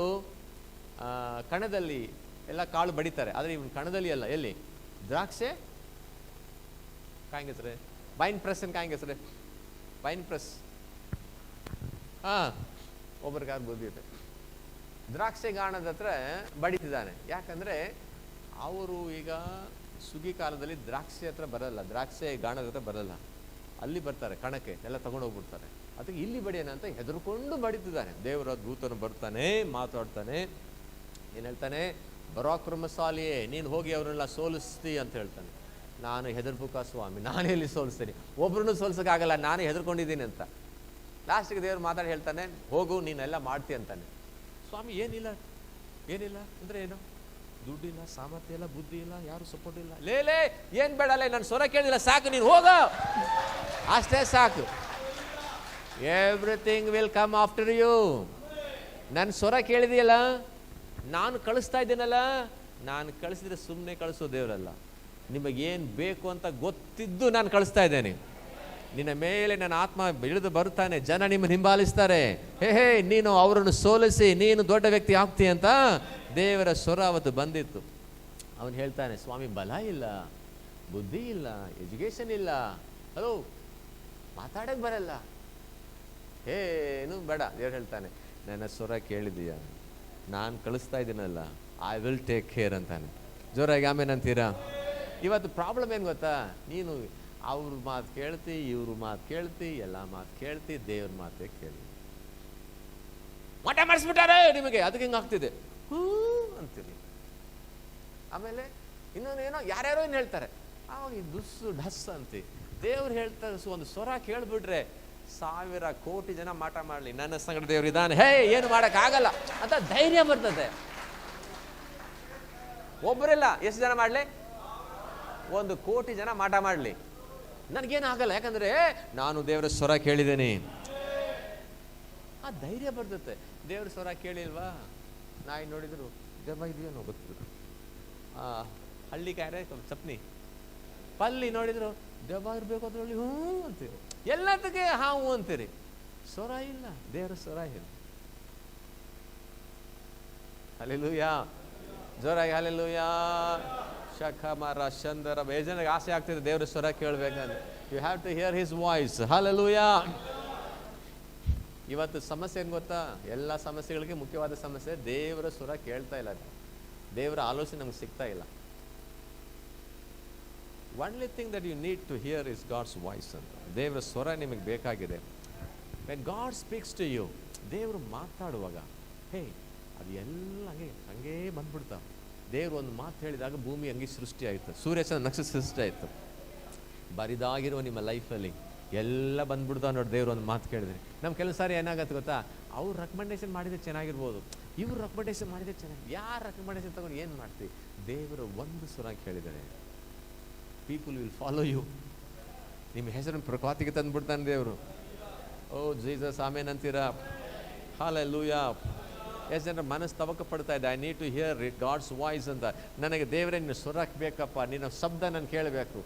ಕಣದಲ್ಲಿ ಎಲ್ಲ ಕಾಳು ಬಡಿತಾರೆ, ಆದರೆ ಇವನು ಕಣದಲ್ಲಿ ಅಲ್ಲ, ಎಲ್ಲಿ? ದ್ರಾಕ್ಷೆ ಕಾಯಂಗೆಸ್ರೆ, ವೈನ್ ಪ್ರೆಸ್ ಅಂತ ಕಾಯಂಗೆಸ್ರೆ, ವೈನ್ ಪ್ರೆಸ್. ಒಬ್ಬರಿಗಾರು ಬುದ್ಧಿ ಇದೆ. ದ್ರಾಕ್ಷೆ ಗಾಣದ ಹತ್ರ ಬಡಿತಿದ್ದಾನೆ. ಯಾಕಂದರೆ ಅವರು ಈಗ ಸುಗ್ಗಿ ಕಾಲದಲ್ಲಿ ದ್ರಾಕ್ಷಿ ಹತ್ರ ಬರಲ್ಲ, ದ್ರಾಕ್ಷೆ ಗಾಣದ ಹತ್ರ ಬರಲ್ಲ, ಅಲ್ಲಿ ಬರ್ತಾರೆ ಕಣಕ್ಕೆ, ಎಲ್ಲ ತಗೊಂಡು ಹೋಗ್ಬಿಡ್ತಾರೆ. ಅದಕ್ಕೆ ಇಲ್ಲಿ ಬಡಿಯೋಣ ಅಂತ ಹೆದರ್ಕೊಂಡು ಬಡಿತಿದ್ದಾನೆ. ದೇವರ ದೂತನು ಬರ್ತಾನೆ, ಮಾತಾಡ್ತಾನೆ, ಏನು ಹೇಳ್ತಾನೆ? ಪರಾಕ್ರಮಶಾಲಿಯೇ, ನೀನು ಹೋಗಿ ಅವರೆಲ್ಲ ಸೋಲಿಸ್ತಿ ಅಂತ ಹೇಳ್ತಾನೆ. ನಾನು ಹೆದರ್ಬುಕ ಸ್ವಾಮಿ, ನಾನೇ ಎಲ್ಲಿ ಸೋಲಿಸ್ತೀನಿ, ಒಬ್ರನ್ನೂ ಸೋಲ್ಸೋಕ್ಕಾಗಲ್ಲ, ನಾನೇ ಹೆದರ್ಕೊಂಡಿದ್ದೀನಿ ಅಂತ. ಲಾಸ್ಟಿಗೆ ದೇವ್ರು ಮಾತಾಡಿ ಹೇಳ್ತಾನೆ, ಹೋಗು ನೀನೆಲ್ಲ ಮಾಡ್ತಿ ಅಂತಾನೆ. ಸ್ವಾಮಿ ಏನಿಲ್ಲ, ಏನಿಲ್ಲ ಅಂದರೆ ಏನು? ದುಡ್ಡಿಲ್ಲ, ಸಾಮರ್ಥ್ಯ ಇಲ್ಲ, ಬುದ್ಧಿ ಇಲ್ಲ, ಯಾರು ಸಪೋರ್ಟ್ ಇಲ್ಲ. ಲೇ ಏನು ಬೇಡಲ್ಲ, ನಾನು ಸ್ವರ ಕೇಳಿಲ್ಲ, ಸಾಕು, ನೀನು ಹೋಗ, ಅಷ್ಟೇ ಸಾಕು. Everything will come after you. ನನ್ನ ಸ್ವರ ಕೇಳಿದೆಯಲ್ಲ, ನಾನು ಕಳಿಸ್ತಾ ಇದ್ದೀನಲ್ಲ, ನಾನು ಕಳಿಸಿದ್ರೆ ಸುಮ್ಮನೆ ಕಳಿಸೋ ದೇವರಲ್ಲ, ನಿಮಗೇನು ಬೇಕು ಅಂತ ಗೊತ್ತಿದ್ದು ನಾನು ಕಳಿಸ್ತಾ ಇದ್ದೇನೆ. ನಿನ್ನ ಮೇಲೆ ನನ್ನ ಆತ್ಮ ಇಳಿದು ಬರುತ್ತಾನೆ, ಜನ ನಿಮ್ಮನ್ನು ಹಿಂಬಾಲಿಸ್ತಾರೆ. ಹೇ ನೀನು ಅವರನ್ನು ಸೋಲಿಸಿ ನೀನು ದೊಡ್ಡ ವ್ಯಕ್ತಿ ಆಗ್ತಿ ಅಂತ ದೇವರ ಸ್ವರ ಅವತ್ತು ಬಂದಿತ್ತು. ಅವನು ಹೇಳ್ತಾನೆ, ಸ್ವಾಮಿ ಬಲ ಇಲ್ಲ, ಬುದ್ಧಿ ಇಲ್ಲ, ಎಜುಕೇಷನ್ ಇಲ್ಲ, ಹಲೋ ಮಾತಾಡಕ್ಕೆ ಬರಲ್ಲ, ಏನು ಬೇಡ. ದೇವ್ರು ಹೇಳ್ತಾನೆ, ನನ್ನ ಸ್ವರ ಕೇಳಿದೀಯ, ನಾನು ಕಳಿಸ್ತಾ ಇದ್ದೀನಲ್ಲ, ಐ ವಿಲ್ ಟೇಕ್ ಕೇರ್ ಅಂತಾನೆ. ಜೋರಾಗಿ ಆಮೇಲೆ ಅಂತೀರಾ? ಇವತ್ತು ಪ್ರಾಬ್ಲಮ್ ಏನು ಗೊತ್ತಾ? ನೀನು ಅವ್ರ ಮಾತು ಕೇಳ್ತಿ, ಇವ್ರ ಮಾತು ಕೇಳ್ತಿ, ಎಲ್ಲ ಮಾತು ಕೇಳ್ತಿ, ದೇವ್ರ ಮಾತೇ ಕೇಳಿ. ಮಠ ಮಾಡಿಸ್ಬಿಟ್ಟಾರೆ ನಿಮಗೆ, ಅದಕ್ಕೆ ಹಿಂಗೆ ಆಗ್ತಿದೆ ಅಂತೀರಿ. ಆಮೇಲೆ ಇನ್ನೊಂದು ಏನೋ ಯಾರ್ಯಾರೋ ಏನು ಹೇಳ್ತಾರೆ, ಅವಾಗ ಈ ಢಸ್ ಅಂತಿ. ದೇವ್ರು ಹೇಳ್ತಾರೆ, ಒಂದು ಸ್ವರ ಕೇಳ್ಬಿಟ್ರೆ 1000 ಕೋಟಿ ಜನ ಮಾಟ ಮಾಡಲಿ, ನನ್ನ ಸಂಗಡ ದೇವ್ರು ಇದ್ದಾನೆ, ಹೇ ಏನು ಮಾಡೋಕ್ಕಾಗಲ್ಲ ಅಂತ ಧೈರ್ಯ ಬರ್ತದೆ. ಒಬ್ಬರಿಲ್ಲ, ಎಷ್ಟು ಜನ ಮಾಡಲಿ? 1 ಕೋಟಿ ಜನ ಮಾಟ ಮಾಡಲಿ, ನನಗೇನು ಆಗಲ್ಲ, ಯಾಕಂದರೆ ನಾನು ದೇವರ ಸ್ವರ ಕೇಳಿದ್ದೇನೆ. ಆ ಧೈರ್ಯ ಬರ್ತದೆ. ದೇವ್ರ ಸ್ವರ ಕೇಳಿಲ್ವಾ? ನಾಯಿ ನೋಡಿದ್ರು ದೆವ್ವ ಇದೆಯೋ ಗೊತ್ತಿದ್ರು, ಹಳ್ಳಿ ಕಾಯ್ರೆ ಚಪ್ನಿ ಪಲ್ಲಿ ನೋಡಿದ್ರು ದೆವ್ವ ಇರಬೇಕು ಅದ್ರಲ್ಲಿ, ಹ್ಞೂ ಅಂತೀರಿ, ಎಲ್ಲದಕ್ಕೆ ಹಾವು ಅಂತೀರಿ. ಸ್ವರ ಇಲ್ಲ, ದೇವರ ಸ್ವರ ಇಲ್ಲ. ಹಲ್ಲೆಲೂಯಾ, ಜೋರಾಗಿ ಹಲ್ಲೆಲೂಯಾ. ಶಖಮರ ಚಂದರ ಬೇಜನಿಗೆ ಆಸೆ ಆಗ್ತಿದೆ ದೇವರ ಸ್ವರ ಕೇಳಬೇಕಂದ್ರೆ. You have to hear his voice. Hallelujah. ಇವತ್ತು ಸಮಸ್ಯೆ ಏನು ಗೊತ್ತಾ? ಎಲ್ಲ ಸಮಸ್ಯೆಗಳಿಗೆ ಮುಖ್ಯವಾದ ಸಮಸ್ಯೆ ದೇವರ ಸ್ವರ ಕೇಳ್ತಾ ಇಲ್ಲ, ದೇವರ ಆಲೋಚನೆ ನಮ್ಗೆ ಸಿಗ್ತಾ ಇಲ್ಲ. Only thing that you need to hear is God's voice ಅಂತ. ದೇವರ ಸ್ವರ ನಿಮಗೆ ಬೇಕಾಗಿದೆ. When God speaks to you, ದೇವರು ಮಾತಾಡುವಾಗ ಹೇ ಅದು ಎಲ್ಲ ಹಂಗೇ ಬಂದ್ಬಿಡ್ತಾವೆ. ದೇವರು ಒಂದು ಮಾತು ಹೇಳಿದಾಗ ಭೂಮಿ ಹಂಗೆ ಸೃಷ್ಟಿ ಆಯಿತು, ಸೂರ್ಯಚಂದ್ರ ನಕ್ಷತ್ರ ಸೃಷ್ಟಿ ಆಯಿತು. ಬರಿದಾಗಿರೋ ನಿಮ್ಮ ಲೈಫಲ್ಲಿ ಎಲ್ಲ ಬಂದ್ಬಿಡ್ತಾವೆ ನೋಡಿ, ದೇವ್ರು ಒಂದು ಮಾತು ಕೇಳಿದ್ರಿ. ನಮ್ಮ ಕೆಲವು ಸಾರಿ ಏನಾಗತ್ತೆ ಗೊತ್ತಾ, ಅವ್ರು ರೆಕಮೆಂಡೇಶನ್ ಮಾಡಿದರೆ ಚೆನ್ನಾಗಿರ್ಬೋದು, ಇವ್ರು ರೆಕಮೆಂಡೇಶನ್ ಮಾಡಿದರೆ ಚೆನ್ನಾಗಿ, ಯಾರು ರೆಕಮೆಂಡೇಶನ್ ತಗೊಂಡು ಏನು ಮಾಡ್ತೀವಿ? ದೇವರು ಒಂದು ಸ್ವರ ಕೇಳಿದರೆ ಪೀಪಲ್ ವಿಲ್ ಫಾಲೋ ಯು. ನಿಮ್ಮ ಹೆಸರನ್ನು ಪ್ರಖ್ಯಾತಿಗೆ ತಂದುಬಿಡ್ತಾನೆ ದೇವರು. ಓ ಜೀಸಸ್ ಆಮೇನ್ ಅಂತೀರಾ? ಹಲ್ಲೆಲೂಯಾ. ಎಷ್ಟು ಜನರ ಮನಸ್ಸು ತವಕ ಪಡ್ತಾ ಇದೆ, I need to hear it God's voice ಅಂತ. ನನಗೆ ದೇವರೇ ನಿನ್ನ ಸ್ವರ ಬೇಕಪ್ಪ, ನಿನ್ನ ಶಬ್ದ ನಾನು ಕೇಳಬೇಕು.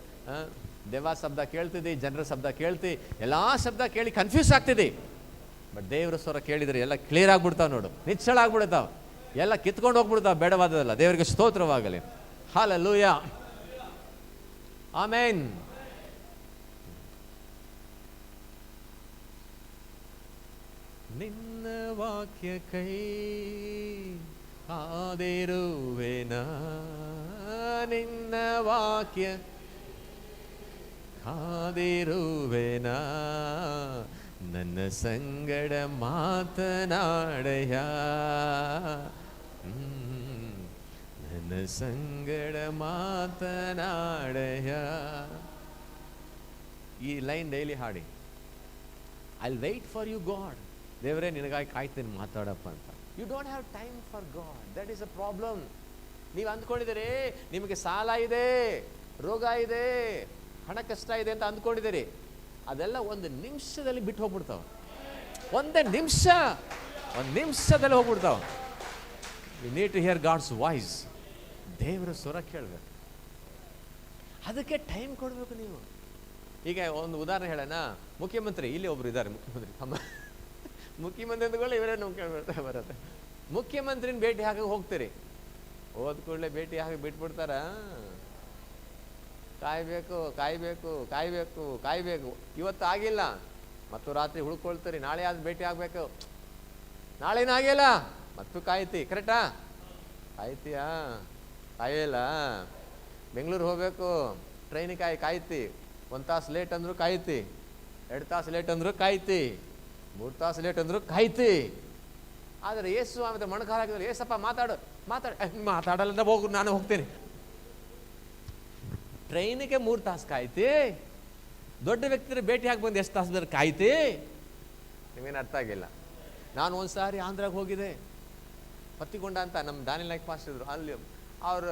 ದೇವ ಶಬ್ದ ಕೇಳ್ತಿದ್ದಿ, ಜನರ ಶಬ್ದ ಕೇಳ್ತಿ, ಎಲ್ಲ ಶಬ್ದ ಕೇಳಿ ಕನ್ಫ್ಯೂಸ್ ಆಗ್ತಿದ್ದಿ. ಬಟ್ ದೇವರ ಸ್ವರ ಕೇಳಿದರೆ ಎಲ್ಲ ಕ್ಲಿಯರ್ ಆಗ್ಬಿಡ್ತಾವೆ ನೋಡು, ನಿಚ್ಚಳ ಆಗ್ಬಿಡ್ತಾವೆ, ಎಲ್ಲ ಕಿತ್ಕೊಂಡು ಹೋಗ್ಬಿಡ್ತಾವೆ ಬೇಡವಾದದಲ್ಲ. ದೇವರಿಗೆ ಸ್ತೋತ್ರವಾಗಲಿ. Hallelujah, amen. ನಿನ್ನ ವಾಕ್ಯ ಕೈ ಕಾದಿರುವೆನ, ನಿನ್ನ ವಾಕ್ಯ ಕಾದಿರುವೆನ, ನನ್ನ ಸಂಗಡ ಮಾತನಾಡಯ, ನನ್ನ ಸಂಗಡ ಮಾತನಾಡಯ. ಈ ಲೈನ್ ಡೈಲಿ ಹಾಡಿ. I will wait for you God. ದೇವರೇ ನಿನಗಾಗಿ ಕಾಯ್ತೇನೆ, ಮಾತಾಡಪ್ಪ ಅಂತ. You don't have time for God, that is a problem. ನೀವು ಅಂದ್ಕೊಂಡಿದ್ದೀರಿ ನಿಮಗೆ ಸಾಲ ಇದೆ, ರೋಗ ಇದೆ, ಹಣ ಕಷ್ಟ ಇದೆ ಅಂತ ಅಂದ್ಕೊಂಡಿದ್ದೀರಿ. ಅದೆಲ್ಲ ಒಂದು ನಿಮಿಷದಲ್ಲಿ ಬಿಟ್ಟು ಹೋಗ್ಬಿಡ್ತಾವೆ. ಒಂದು ನಿಮಿಷದಲ್ಲಿ ಹೋಗ್ಬಿಡ್ತಾವೆ. You need to hear God's voice. ದೇವರ ಸ್ವರ ಕೇಳಬೇಕು, ಅದಕ್ಕೆ ಟೈಮ್ ಕೊಡಬೇಕು ನೀವು. ಈಗ ಒಂದು ಉದಾಹರಣೆ ಹೇಳೋಣ. ಮುಖ್ಯಮಂತ್ರಿ, ಇಲ್ಲಿ ಒಬ್ರು ಇದ್ದಾರೆ ಮುಖ್ಯಮಂತ್ರಿ ಅಂದ್ಕೊಳ್ಳಿ, ಇವರೇ ನಮ್ಗೆ ಕೇಳ್ಬಿಡ್ತಾ ಬರುತ್ತೆ. ಮುಖ್ಯಮಂತ್ರಿನ ಭೇಟಿ ಹಾಕಿ ಹೋಗ್ತೀರಿ, ಹೋದ ಕೂಡಲೇ ಭೇಟಿ ಹಾಕಿ ಬಿಟ್ಬಿಡ್ತಾರ. ಕಾಯ್ಬೇಕು ಕಾಯ್ಬೇಕು ಕಾಯ್ಬೇಕು ಕಾಯ್ಬೇಕು. ಇವತ್ತು ಆಗಿಲ್ಲ, ಮತ್ತು ರಾತ್ರಿ ಹುಡ್ಕೊಳ್ತೀರಿ, ನಾಳೆ ಆದ ಭೇಟಿ ಆಗ್ಬೇಕು. ನಾಳೆನೂ ಆಗಿಲ್ಲ, ಮತ್ತು ಕಾಯ್ತಿ. ಕರೆಕ್ಟಾ? ಕಾಯ್ತೀಯಾ? ಕಾಯಿಲ್ಲ. ಬೆಂಗಳೂರು ಹೋಗ್ಬೇಕು, ಟ್ರೈನಿಗೆ ಕಾಯ್ತಿ. 1 ತಾಸು ಲೇಟ್ ಅಂದ್ರು ಕಾಯ್ತಿ, 2 ತಾಸು ಲೇಟ್ ಅಂದ್ರು ಕಾಯ್ತಿ, 3 ತಾಸು ಲೇಟ್ ಅಂದ್ರು ಕಾಯ್ತಿ. ಆದರೆ ಯೇಸು ಆಮೇಲೆ ಮೊಣಕಾಲು ಹಾಕಿದ್ರೆ, ಏಸಪ್ಪ ಮಾತಾಡಲ್ಲ, ಹೋಗು, ನಾನು ಹೋಗ್ತೀನಿ. ಟ್ರೈನಿಗೆ 3 ತಾಸು ಕಾಯ್ತಿ, ದೊಡ್ಡ ವ್ಯಕ್ತಿ ಭೇಟಿ ಹಾಕಿ ಬಂದು ಎಷ್ಟು ತಾಸು ಕಾಯ್ತಿ? ನಿಮಗೇನು ಅರ್ಥ ಆಗಿಲ್ಲ. ನಾನು ಒಂದು ಸಾರಿ ಆಂಧ್ರಾಗ ಹೋಗಿದ್ದೆ, ಪತ್ತಿಕೊಂಡ ಅಂತ ನಮ್ಮ ದಾನಿಲ್ ನಾಯ್ಕ ಪಾಸ್ಟ್ ಇದ್ರು. ಅಲ್ಲಿ ಅವ್ರ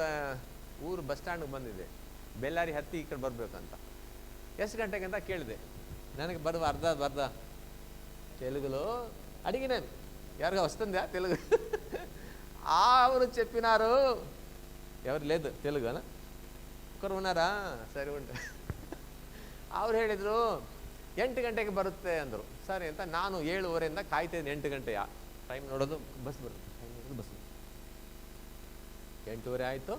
ಊರು ಬಸ್ ಸ್ಟ್ಯಾಂಡ್ಗೆ ಬಂದಿದೆ, ಬೆಳ್ಳಾರಿ ಹತ್ತಿ ಈ ಕಡೆ ಬರ್ಬೇಕಂತ. ಎಷ್ಟು ಗಂಟೆಗೆ ಅಂತ ಕೇಳಿದೆ. ನನಗೆ ಅರ್ಧ తెలుగులో అడిగినాను, ఎవరిగా వస్తుందా తెలుగు? ಅವರು చెప్పినారు, ఎవరు లేదు తెలుగు అన్న, ఒకరు ఉన్నారా? ಸರಿ ಉಂಟು. ಅವ್ರು ಹೇಳಿದರು 8 ಗಂಟೆಗೆ ಬರುತ್ತೆ ಅಂದರು. ಸರಿ ಅಂತ ನಾನು 7:15 ಕಾಯ್ತಿದ್ದೀನಿ. 8 ಗಂಟೆಯ ಟೈಮ್ ನೋಡೋದು, ಬಸ್ ಬರುತ್ತೆ, ಬಸ್ 8:30 ಆಯಿತು,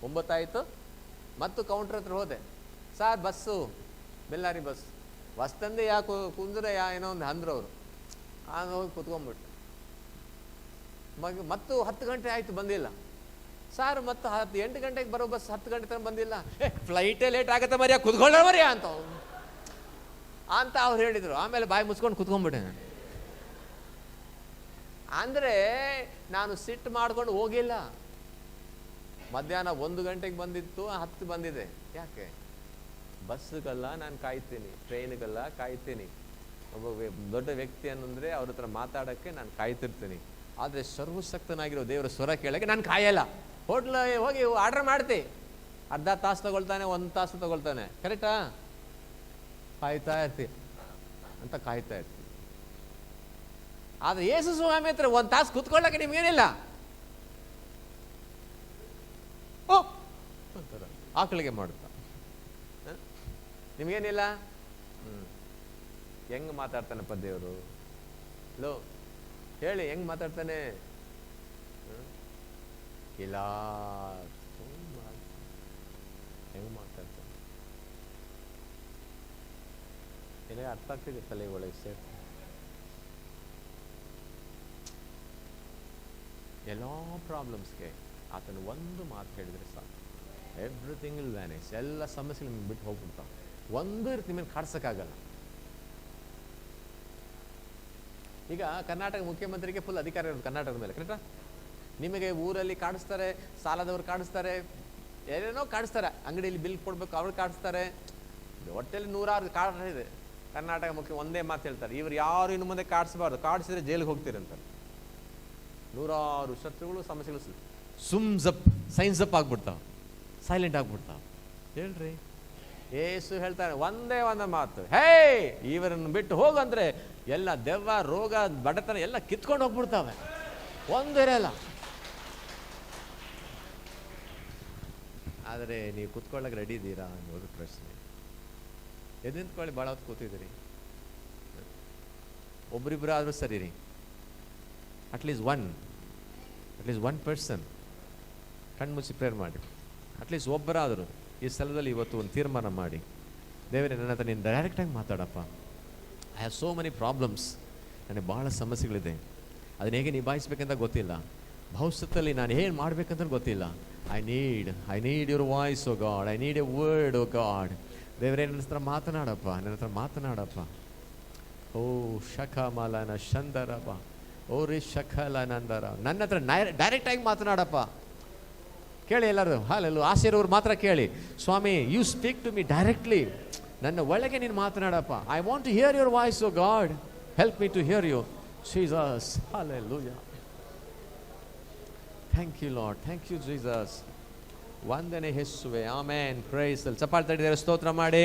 9 ಆಯಿತು. ಮತ್ತು ಕೌಂಟ್ರ್ ಹತ್ರ ಹೋದೆ. ಸರ್ ಬಸ್ಸು ಬೆಳ್ಳಾರಿ ಬಸ್ ವಸ್ತಂದೆ ಯಾಕೆ ಕುಂದ್ರೆ ಏನೋ ಒಂದು ಅಂದ್ರು ಅವರು. ಆಗ ಹೋಗಿ ಕುತ್ಕೊಂಡ್ಬಿಟ್ಟು ಮತ್ತು 10 ಗಂಟೆ ಆಯಿತು, ಬಂದಿಲ್ಲ. ಸರ್ ಮತ್ತು 8 ಗಂಟೆಗೆ ಬರೋ ಬಸ್ 10 ಗಂಟೆ ತನಕ ಬಂದಿಲ್ಲ. ಫ್ಲೈಟೇ ಲೇಟ್ ಆಗುತ್ತೆ ಮರ್ಯಾ, ಕುತ್ಕೊಳ್ಳ ಮರ್ಯಾ ಅಂತ ಅವ್ರು ಹೇಳಿದರು. ಆಮೇಲೆ ಬಾಯಿ ಮುಚ್ಕೊಂಡು ಕುತ್ಕೊಂಡ್ಬಿಟ್ಟೆ ನಾನು. ಅಂದರೆ ನಾನು ಸಿಟ್ಟು ಮಾಡ್ಕೊಂಡು ಹೋಗಿಲ್ಲ. ಮಧ್ಯಾಹ್ನ 1 ಗಂಟೆಗೆ ಬಂದಿತ್ತು, 10 ಬಂದಿದೆ. ಯಾಕೆ? ಬಸ್ಗಲ್ಲ ನಾನು ಕಾಯ್ತೀನಿ, ಟ್ರೈನ್ಗೆಲ್ಲ ಕಾಯ್ತೀನಿ. ಒಬ್ಬ ದೊಡ್ಡ ವ್ಯಕ್ತಿ ಅನ್ನಂದರೆ ಅವ್ರ ಹತ್ರ ಮಾತಾಡೋಕ್ಕೆ ನಾನು ಕಾಯ್ತಿರ್ತೀನಿ. ಆದರೆ ಸರ್ವಶಕ್ತನಾಗಿರೋ ದೇವರ ಸ್ವರ ಕೇಳೋಕ್ಕೆ ನಾನು ಕಾಯಲ್ಲ. ಹೋಟ್ಲ ಹೋಗಿ ಆರ್ಡ್ರ್ ಮಾಡ್ತಿ, ಅರ್ಧ ತಾಸು ತಗೊಳ್ತಾನೆ, 1 ತಾಸು ತಗೊಳ್ತಾನೆ. ಕರೆಕ್ಟಾ? ಕಾಯ್ತಾ ಇರ್ತಿ ಅಂತ ಕಾಯ್ತಾ ಇರ್ತಿ. ಆದರೆ ಯೇಸು ಸ್ವಾಮಿ ಹತ್ರ 1 ತಾಸು ಕುತ್ಕೊಳ್ಳೋಕೆ ನಿಮ್ಗೇನಿಲ್ಲ. ಓ ಅಂತಾರ, ಆಕಳಿಗೆ ಮಾಡುತ್ತ, ನಿಮಗೇನಿಲ್ಲ. ಹೆಂಗೆ ಮಾತಾಡ್ತಾನಪ್ಪ ದೇವರು? ಲೋ ಹೇಳಿ, ಹೆಂಗೆ ಮಾತಾಡ್ತಾನೆ? ಇಲ್ಲ, ಹೆಂಗೆ ಮಾತಾಡ್ತಾನೆ? ಏನೇ ಅರ್ಥ ಆಗ್ತಿದೆ ತಲೆ ಒಳಗೆ ಸೇರ್ತ. ಎಲ್ಲ ಪ್ರಾಬ್ಲಮ್ಸ್ಗೆ ಆತನು ಒಂದು ಮಾತು ಹೇಳಿದರೆ ಸಾಕು. Everything will vanish. ಎಲ್ಲ ಸಮಸ್ಯೆ ನಿಮ್ಗೆ ಬಿಟ್ಟು ಹೋಗ್ಬಿಡ್ತಾವೆ. ಒಂದು ರೀತಿ ನಿಮ್ಮನ್ನು ಕಾಡ್ಸೋಕ್ಕಾಗಲ್ಲ. ಈಗ ಕರ್ನಾಟಕ ಮುಖ್ಯಮಂತ್ರಿಗೆ ಫುಲ್ ಅಧಿಕಾರ ಇರೋದು ಕರ್ನಾಟಕದ ಮೇಲೆ, ಕರೆಕ್ಟಾ? ನಿಮಗೆ ಊರಲ್ಲಿ ಕಾಡಿಸ್ತಾರೆ, ಸಾಲದವ್ರು ಕಾಡಿಸ್ತಾರೆ, ಏನೇನೋ ಕಾಡಿಸ್ತಾರೆ, ಅಂಗಡಿಯಲ್ಲಿ ಬಿಲ್ ಕೊಡ್ಬೇಕು ಅವ್ರು ಕಾಡಿಸ್ತಾರೆ, ಹೊಟ್ಟೆಯಲ್ಲಿ 100 ಕಾರಣ ಇದೆ. ಕರ್ನಾಟಕ ಮುಖ್ಯ ಒಂದೇ ಮಾತು ಹೇಳ್ತಾರೆ, ಇವ್ರು ಯಾರು ಇನ್ನು ಮುಂದೆ ಕಾಡಿಸಬಾರ್ದು, ಕಾಡಿಸಿದ್ರೆ ಜೈಲಿಗೆ ಹೋಗ್ತೀರಿ ಅಂತಾರೆ. 100 ಶತ್ರುಗಳು ಸಮಸ್ಯೆಗಳು ಸೈನ್ಸಪ್ ಆಗ್ಬಿಡ್ತಾವ, ಸೈಲೆಂಟ್ ಆಗ್ಬಿಡ್ತಾವ. ಹೇಳ್ರಿ, ಏಸು ಹೇಳ್ತಾರೆ ಒಂದೇ ಒಂದು ಮಾತು, ಹೇ ಇವರನ್ನು ಬಿಟ್ಟು ಹೋಗಂದ್ರೆ ಎಲ್ಲ ದೆವ್ವ, ರೋಗ, ಬಡತನ ಎಲ್ಲ ಕಿತ್ಕೊಂಡು ಹೋಗ್ಬಿಡ್ತಾವೆ, ಒಂದಿರಲ್ಲ. ಆದರೆ ನೀವು ಕುತ್ಕೊಳ್ಳೋಕೆ ರೆಡಿ ಇದ್ದೀರಾ ಅನ್ನೋದು ಪ್ರಶ್ನೆ. ಎದ್ದು ನಿಂತ್ಕೊಳ್ಳಿ, ಭಾಳ ಹೊತ್ತು ಕೂತಿದ್ದೀರಿ. ಒಬ್ರಿಬ್ರು ಆದರೂ ಸರಿ ರೀ, ಅಟ್ಲೀಸ್ಟ್ ಒನ್ ಪರ್ಸನ್ ಕಣ್ಣು ಮುಚ್ಚಿ ಪ್ರೇಯರ್ ಮಾಡಿ. ಅಟ್ಲೀಸ್ಟ್ ಒಬ್ಬರಾದರೂ ಈ ಸ್ಥಳದಲ್ಲಿ ಇವತ್ತು ಒಂದು ತೀರ್ಮಾನ ಮಾಡಿ, ದೇವರೇ ನನ್ನ ಹತ್ರ ನೀನು ಡೈರೆಕ್ಟಾಗಿ ಮಾತಾಡಪ್ಪ, I have so many problems, ನನಗೆ ಭಾಳ ಸಮಸ್ಯೆಗಳಿದೆ, ಅದನ್ನ ಹೇಗೆ ನಿಭಾಯಿಸ್ಬೇಕಂತ ಗೊತ್ತಿಲ್ಲ, ಭವಿಷ್ಯದಲ್ಲಿ ನಾನು ಏನು ಮಾಡ್ಬೇಕಂತ ಗೊತ್ತಿಲ್ಲ. I need your voice O God, I need a word O God. ದೇವರೇ ನನ್ನ ಹತ್ರ ಮಾತನಾಡಪ್ಪ. ಓ ಶಖಮಾಲನ ಶಂದರಬ, ಓ ರೀ ಶಖಲನಂದರ, ನನ್ನ ಹತ್ರ ಡೈರೆಕ್ಟಾಗಿ ಮಾತನಾಡಪ್ಪ. ಕೇಳಿ ಎಲ್ಲರೂ, ಹಾಲೆಲ್ಲ ಆಶೀರ್ವ್ರು ಮಾತ್ರ ಕೇಳಿ, ಸ್ವಾಮಿ you speak to me directly, ನನ್ನ ಒಳಗೆ ನೀನು ಮಾತನಾಡಪ್ಪ. I want to hear your voice O God, help me to hear you Jesus. Hallelujah, thank you Lord, thank you Jesus. ವಂದನೆ ಯೇಸುವೇ, ಆಮೆನ್, ಪ್ರೈಸ್. ಚಪ್ಪಾಳೆ ತಟ್ಟಿದರೆ ಸ್ತೋತ್ರ ಮಾಡಿ.